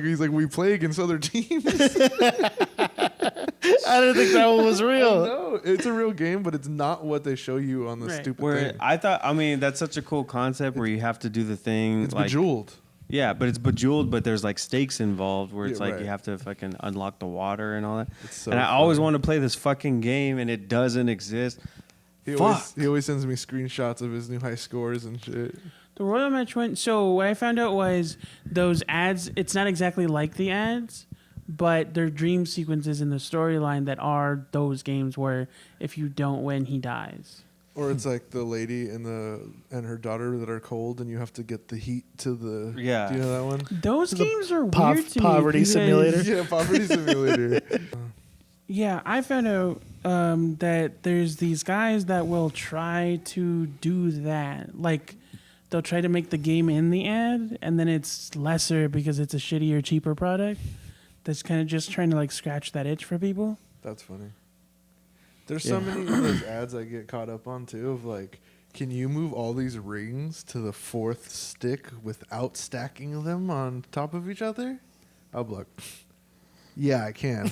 Speaker 2: he's like we play against other teams.
Speaker 4: I didn't think that one was real.
Speaker 2: No, it's a real game, but it's not what they show you on the
Speaker 1: Right.
Speaker 2: stupid
Speaker 3: Where
Speaker 2: thing.
Speaker 3: I thought, I mean, that's such a cool concept where you have to do the thing.
Speaker 2: It's
Speaker 3: like,
Speaker 2: Bejeweled.
Speaker 3: Yeah, but it's Bejeweled, but there's like stakes involved where it's
Speaker 2: Yeah,
Speaker 3: like
Speaker 2: right.
Speaker 3: you have to fucking unlock the water and all that.
Speaker 2: It's so
Speaker 3: and I always
Speaker 2: funny.
Speaker 3: want to play this fucking game and it doesn't exist.
Speaker 2: He
Speaker 3: Fuck.
Speaker 2: always sends me screenshots of his new high scores and shit.
Speaker 1: The Royal Match one. So what I found out was those ads. It's not exactly like the ads, but they're dream sequences in the storyline that are those games where if you don't win, he dies.
Speaker 2: Or it's like the lady and her daughter that are cold, and you have to get the heat to the.
Speaker 3: Yeah.
Speaker 2: Do you know that one?
Speaker 1: Those games are
Speaker 4: Pov-
Speaker 1: weird to
Speaker 4: Poverty
Speaker 1: me. because-
Speaker 4: Simulator.
Speaker 2: Yeah, Poverty Simulator.
Speaker 1: Yeah, I found out that there's these guys that will try to do that. Like, they'll try to make the game in the ad, and then it's lesser because it's a shittier, cheaper product. That's kind of just trying to like scratch that itch for people.
Speaker 2: That's funny. There's so many of those ads I get caught up on too. Of like, can you move all these rings to the fourth stick without stacking them on top of each other? I'll be like, yeah, I can.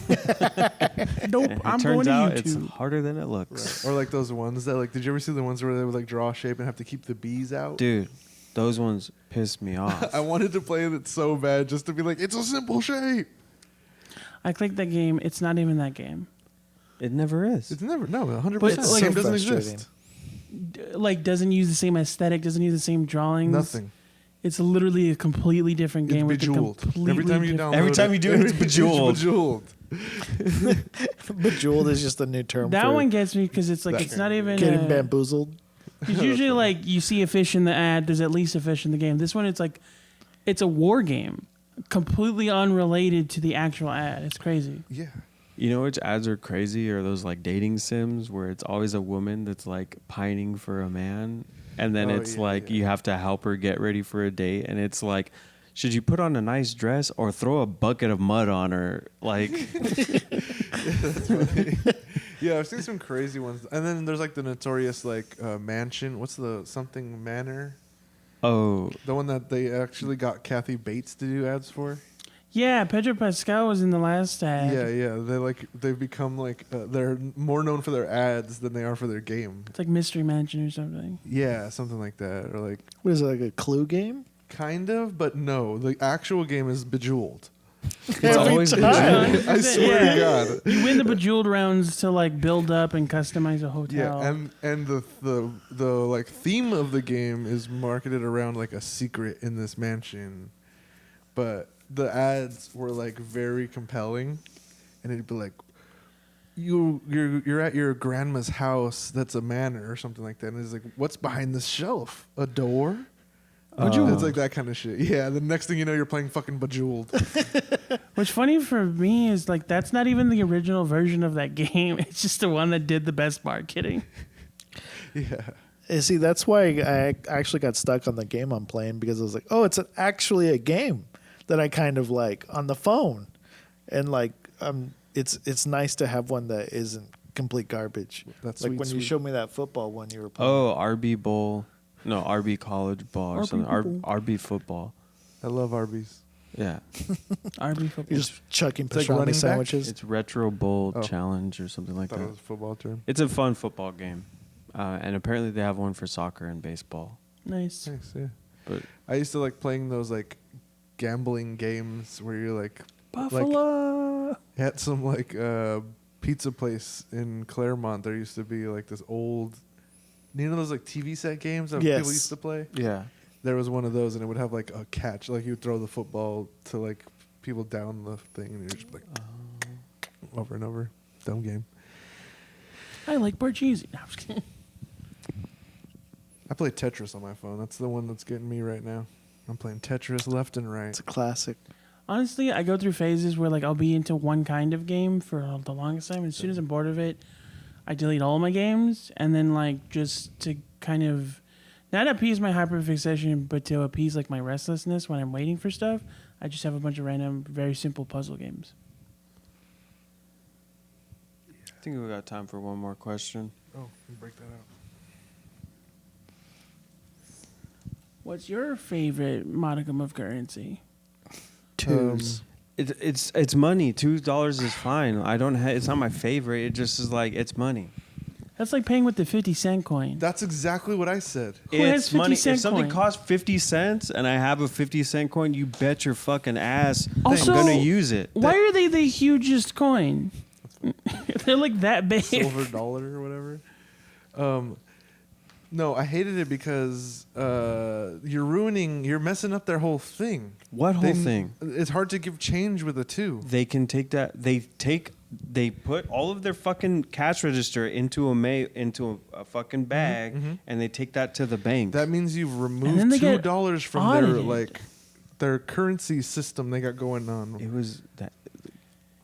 Speaker 1: Nope,
Speaker 3: It
Speaker 1: I'm
Speaker 3: turns
Speaker 1: going to
Speaker 3: out
Speaker 1: YouTube.
Speaker 3: it's harder than it looks.
Speaker 2: Or like those ones that like, did you ever see the ones where they would like draw a shape and have to keep the bees out?
Speaker 3: Dude, those ones piss me off.
Speaker 2: I wanted to play it so bad just to be like, it's a simple shape.
Speaker 1: I clicked that game. It's not even that game.
Speaker 3: It never is.
Speaker 2: It's never 100%.
Speaker 1: But,
Speaker 2: The
Speaker 1: like,
Speaker 2: game doesn't
Speaker 4: frustrating.
Speaker 2: exist.
Speaker 1: Like, doesn't use the same aesthetic, doesn't use the same drawings.
Speaker 2: Nothing.
Speaker 1: It's literally a completely different
Speaker 2: It's
Speaker 1: game. with a
Speaker 2: bejeweled.
Speaker 1: completely
Speaker 2: Every time you
Speaker 1: different-
Speaker 2: download
Speaker 3: Every time you do it, it's bejeweled.
Speaker 2: It's bejeweled.
Speaker 4: Bejeweled is just a new term
Speaker 1: That
Speaker 4: for
Speaker 1: one gets me because it's like
Speaker 2: That
Speaker 1: it's not
Speaker 2: game.
Speaker 1: even
Speaker 4: getting
Speaker 1: a-
Speaker 4: bamboozled.
Speaker 1: Because usually, like, you see a fish in the ad, there's at least a fish in the game. This one, it's like, it's a war game, completely unrelated to the actual ad. It's crazy.
Speaker 2: Yeah.
Speaker 3: You know which ads are crazy? Are those like dating sims where it's always a woman that's like pining for a man, and then
Speaker 2: Oh,
Speaker 3: it's
Speaker 2: yeah,
Speaker 3: like
Speaker 2: yeah.
Speaker 3: you have to help her get ready for a date, and it's like, should you put on a nice dress or throw a bucket of mud on her? Like,
Speaker 2: Yeah, I've seen some crazy ones. And then there's like the notorious like mansion. What's the something manor?
Speaker 3: oh,
Speaker 2: The one that they actually got Kathy Bates to do ads for.
Speaker 1: Yeah, Pedro Pascal was in the last ad.
Speaker 2: Yeah. They've become like they're more known for their ads than they are for their game.
Speaker 1: It's like Mystery Mansion or something.
Speaker 2: Yeah, something like that, or like
Speaker 4: What is it, like a clue game?
Speaker 2: kind of, but no. The actual game is Bejeweled.
Speaker 3: it's
Speaker 4: Every
Speaker 3: always
Speaker 4: time.
Speaker 3: been.
Speaker 2: I swear
Speaker 1: Yeah.
Speaker 2: to God.
Speaker 1: You win the Bejeweled rounds to like build up and customize a hotel.
Speaker 2: Yeah, and the like theme of the game is marketed around like a secret in this mansion, but the ads were like very compelling, and it'd be like, you're at your grandma's house that's a manor or something like that, and it's like, what's behind this shelf? A door?
Speaker 3: Bejeweled.
Speaker 2: It's like that kind of shit. Yeah, the next thing you know, you're playing fucking Bejeweled.
Speaker 1: What's funny for me is like that's not even the original version of that game. It's just the one that did the best marketing.
Speaker 2: Yeah.
Speaker 4: And see, that's why I actually got stuck on the game I'm playing, because I was like, oh, it's actually a game that I kind of like on the phone, and like it's nice to have one that isn't complete garbage.
Speaker 2: That's
Speaker 4: like
Speaker 2: sweet,
Speaker 4: when you
Speaker 2: sweet.
Speaker 4: showed me that football one you were playing.
Speaker 3: Oh, RB Bowl. No, RB College Ball or
Speaker 1: RB
Speaker 3: something.
Speaker 1: football.
Speaker 3: RB Football.
Speaker 2: I love Arby's.
Speaker 3: Yeah.
Speaker 1: RB football.
Speaker 4: You're just chucking
Speaker 2: like running
Speaker 4: pastrami
Speaker 2: back?
Speaker 4: sandwiches.
Speaker 3: It's Retro Bowl
Speaker 2: Oh.
Speaker 3: Challenge or something
Speaker 2: I
Speaker 3: like
Speaker 2: thought it
Speaker 3: that.
Speaker 2: was a football term.
Speaker 3: It's a fun football game. And apparently they have one for soccer and baseball.
Speaker 1: Nice.
Speaker 2: Thanks, yeah.
Speaker 3: But
Speaker 2: I used to like playing those like gambling games where you're like
Speaker 1: Buffalo.
Speaker 2: at some like pizza place in Claremont. There used to be like this old, you know, those like TV set games that
Speaker 4: Yes.
Speaker 2: people used to play.
Speaker 3: yeah,
Speaker 2: There was one of those, and it would have like a catch. Like you would throw the football to like people down the thing, and you're just like over and over. Dumb game.
Speaker 1: I like Barcheesi. No, I'm just kidding.
Speaker 2: I play Tetris on my phone. That's the one that's getting me right now. I'm playing Tetris left and right.
Speaker 4: It's a classic.
Speaker 1: Honestly, I go through phases where like I'll be into one kind of game for the longest time. As soon as I'm bored of it, I delete all my games, and then like just to kind of not appease my hyperfixation, but to appease like my restlessness when I'm waiting for stuff, I just have a bunch of random, very simple puzzle games.
Speaker 3: I think we got time for one more question.
Speaker 2: Oh, break that out.
Speaker 1: What's your favorite modicum of currency?
Speaker 4: Twos.
Speaker 3: It's money. $2 is fine. I don't. It's not my favorite. It just is like it's money.
Speaker 1: That's like paying with the 50-cent coin.
Speaker 2: That's exactly what I said.
Speaker 1: Who has
Speaker 3: It's
Speaker 1: 50
Speaker 3: money.
Speaker 1: cent
Speaker 3: If something
Speaker 1: coin?
Speaker 3: costs 50 cents and I have a 50-cent coin, you bet your fucking ass
Speaker 1: Also,
Speaker 3: I'm gonna use it.
Speaker 1: Why are they the hugest coin? They're like that big.
Speaker 2: Silver dollar or whatever. No, I hated it because you're messing up their whole thing.
Speaker 3: What whole thing?
Speaker 2: It's hard to give change with a 2.
Speaker 3: They can take that. They put all of their fucking cash register into a fucking bag, and they take that to the bank.
Speaker 2: That means you've
Speaker 1: then
Speaker 2: removed
Speaker 1: they get
Speaker 2: $2 from
Speaker 1: audited.
Speaker 2: their currency system they got going on,
Speaker 3: it was that.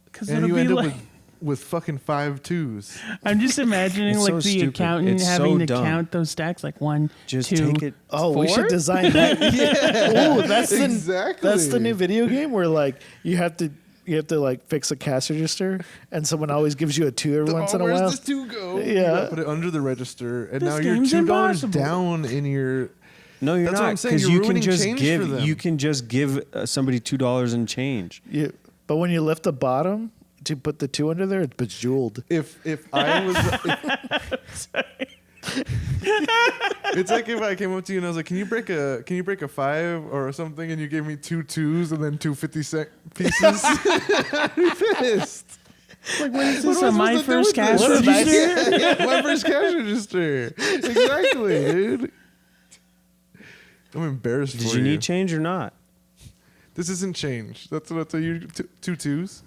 Speaker 1: Because
Speaker 2: and
Speaker 1: it'll
Speaker 2: you
Speaker 1: be
Speaker 2: end up
Speaker 1: like,
Speaker 2: with fucking 5 2s.
Speaker 1: I'm just imagining
Speaker 3: It's
Speaker 1: like
Speaker 3: so
Speaker 1: the
Speaker 3: stupid.
Speaker 1: accountant
Speaker 3: It's
Speaker 1: having
Speaker 3: so
Speaker 1: to
Speaker 3: dumb.
Speaker 1: count those stacks like 1,
Speaker 3: Just
Speaker 1: 2.
Speaker 3: take it.
Speaker 4: Oh, we should
Speaker 1: 4?
Speaker 4: design that. Oh, that's
Speaker 2: Exactly.
Speaker 4: That's the new video game where like you have to like fix a cash register, and someone always gives you a 2 every once in a
Speaker 2: Where's
Speaker 4: while.
Speaker 2: this 2 go?
Speaker 4: Yeah.
Speaker 2: You gotta put it under the register, and
Speaker 1: This
Speaker 2: now you're
Speaker 1: game's
Speaker 2: $2
Speaker 1: impossible.
Speaker 2: down in your.
Speaker 3: No, you're
Speaker 2: That's what I'm
Speaker 3: not,
Speaker 2: saying.
Speaker 3: because
Speaker 2: You're
Speaker 3: you can
Speaker 2: ruining
Speaker 3: just
Speaker 2: change
Speaker 3: give.
Speaker 2: for them.
Speaker 3: You can just give somebody $2 in change.
Speaker 4: Yeah, but when you lift the bottom to put the 2 under there, it's bejeweled.
Speaker 2: If I was, it's like if I came up to you and I was like, "Can you break a 5 or something?" and you gave me 2 2s and then 2 50-cent pieces. I'd be pissed.
Speaker 1: Like, what is
Speaker 2: What
Speaker 1: this?
Speaker 2: am I
Speaker 1: My
Speaker 2: supposed to do
Speaker 1: first
Speaker 2: with
Speaker 1: cash
Speaker 2: this?
Speaker 1: register?
Speaker 2: Yeah, my first cash register. Exactly, dude. I'm embarrassed
Speaker 3: Did
Speaker 2: for
Speaker 3: you need change or not?
Speaker 2: This isn't change. That's what I tell you. 2 2s.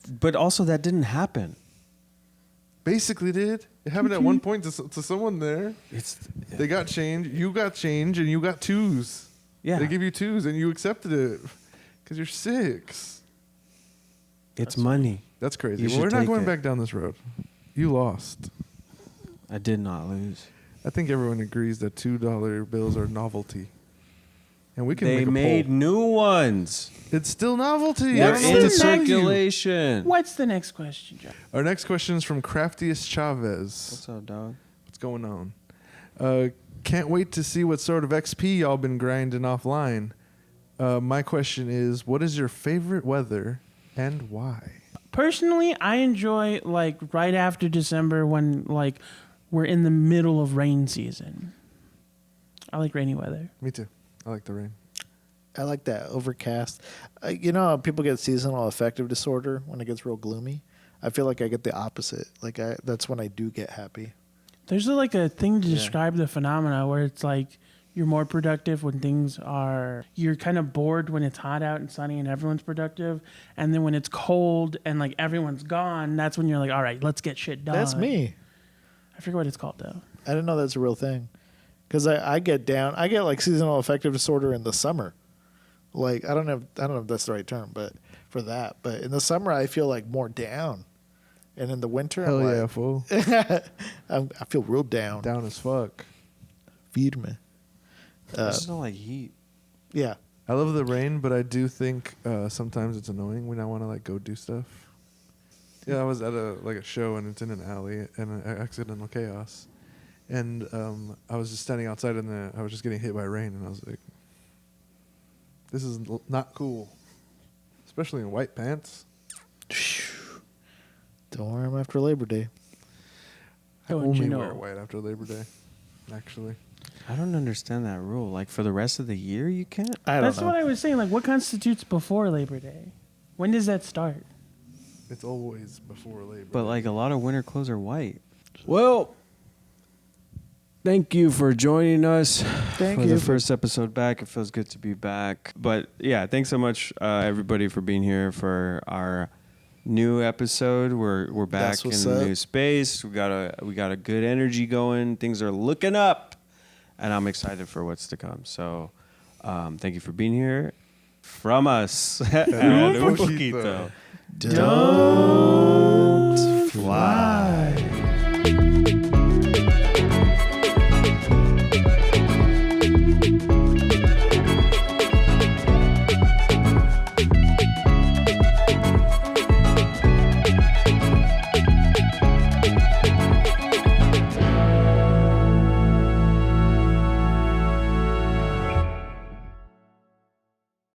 Speaker 3: But also, that didn't happen.
Speaker 2: Basically, did it happened at one point to someone there?
Speaker 3: It's
Speaker 2: They got change. You got change, and you got 2s.
Speaker 3: yeah.
Speaker 2: They give you 2s, and you accepted it because you're 6.
Speaker 3: It's money.
Speaker 2: That's crazy.
Speaker 3: You
Speaker 2: Well,
Speaker 3: should
Speaker 2: we're not
Speaker 3: take
Speaker 2: going
Speaker 3: it.
Speaker 2: back down this road. You lost.
Speaker 3: I did not lose.
Speaker 2: I think everyone agrees that $2 bills are novelty, and we can
Speaker 3: They
Speaker 2: make a
Speaker 3: made
Speaker 2: poll.
Speaker 3: new ones.
Speaker 2: It's still novelty.
Speaker 3: They're
Speaker 1: What's
Speaker 2: I don't know
Speaker 3: in
Speaker 2: what to tell you.
Speaker 3: circulation.
Speaker 1: What's the next question, John?
Speaker 2: Our next question is from Craftiest Chavez.
Speaker 3: What's up, dog?
Speaker 2: What's going on? Can't wait to see what sort of XP y'all been grinding offline. My question is, what is your favorite weather and why?
Speaker 1: Personally, I enjoy like right after December when like we're in the middle of rain season. I like rainy weather.
Speaker 2: Me too. I like the rain.
Speaker 4: I like that overcast. You know how people get seasonal affective disorder when it gets real gloomy? I feel like I get the opposite. Like that's when I do get happy.
Speaker 1: There's like a thing to
Speaker 3: Yeah.
Speaker 1: describe the phenomena where it's like you're more productive when you're kind of bored when it's hot out and sunny and everyone's productive. And then when it's cold and like everyone's gone, that's when you're like, all right, let's get shit done.
Speaker 4: That's me.
Speaker 1: I forget what it's called though.
Speaker 4: I didn't know that's a real thing. Because I get down. I get like seasonal affective disorder in the summer. Like I don't know if that's the right term, but for that. But in the summer, I feel like more down, and in the winter,
Speaker 2: Hell
Speaker 4: I'm
Speaker 2: yeah,
Speaker 4: like,
Speaker 2: fool.
Speaker 4: I feel real down.
Speaker 2: Down as fuck.
Speaker 4: Feed me.
Speaker 3: I just don't like heat.
Speaker 4: Yeah.
Speaker 2: I love the rain, but I do think sometimes it's annoying when I want to like go do stuff. Yeah, I was at a show and it's in an alley and accidental chaos, and I was just standing outside and I was just getting hit by rain and I was like, "This is not cool," especially in white pants.
Speaker 4: Don't wear them after Labor Day.
Speaker 1: Don't
Speaker 2: only
Speaker 1: you know?
Speaker 2: wear white after Labor Day. Actually,
Speaker 3: I don't understand that rule. Like for the rest of the year, you can't.
Speaker 4: I don't
Speaker 1: That's
Speaker 4: know.
Speaker 1: what I was saying. Like, what constitutes before Labor Day? When does that start?
Speaker 2: it's always before Labor.
Speaker 3: But
Speaker 2: Day.
Speaker 3: like a lot of winter clothes are white. Well, thank you for joining us
Speaker 4: Thank
Speaker 3: for
Speaker 4: you.
Speaker 3: the first episode back. It feels good to be back. But yeah, thanks so much, everybody, for being here for our new episode. We're back
Speaker 4: That's
Speaker 3: in
Speaker 4: what's
Speaker 3: a
Speaker 4: up.
Speaker 3: new space. We got a good energy going. Things are looking up, and I'm excited for what's to come. So, thank you for being here. From us, at
Speaker 2: Un
Speaker 3: Un
Speaker 2: Poquito.
Speaker 3: Poquito.
Speaker 4: Don't
Speaker 3: fly.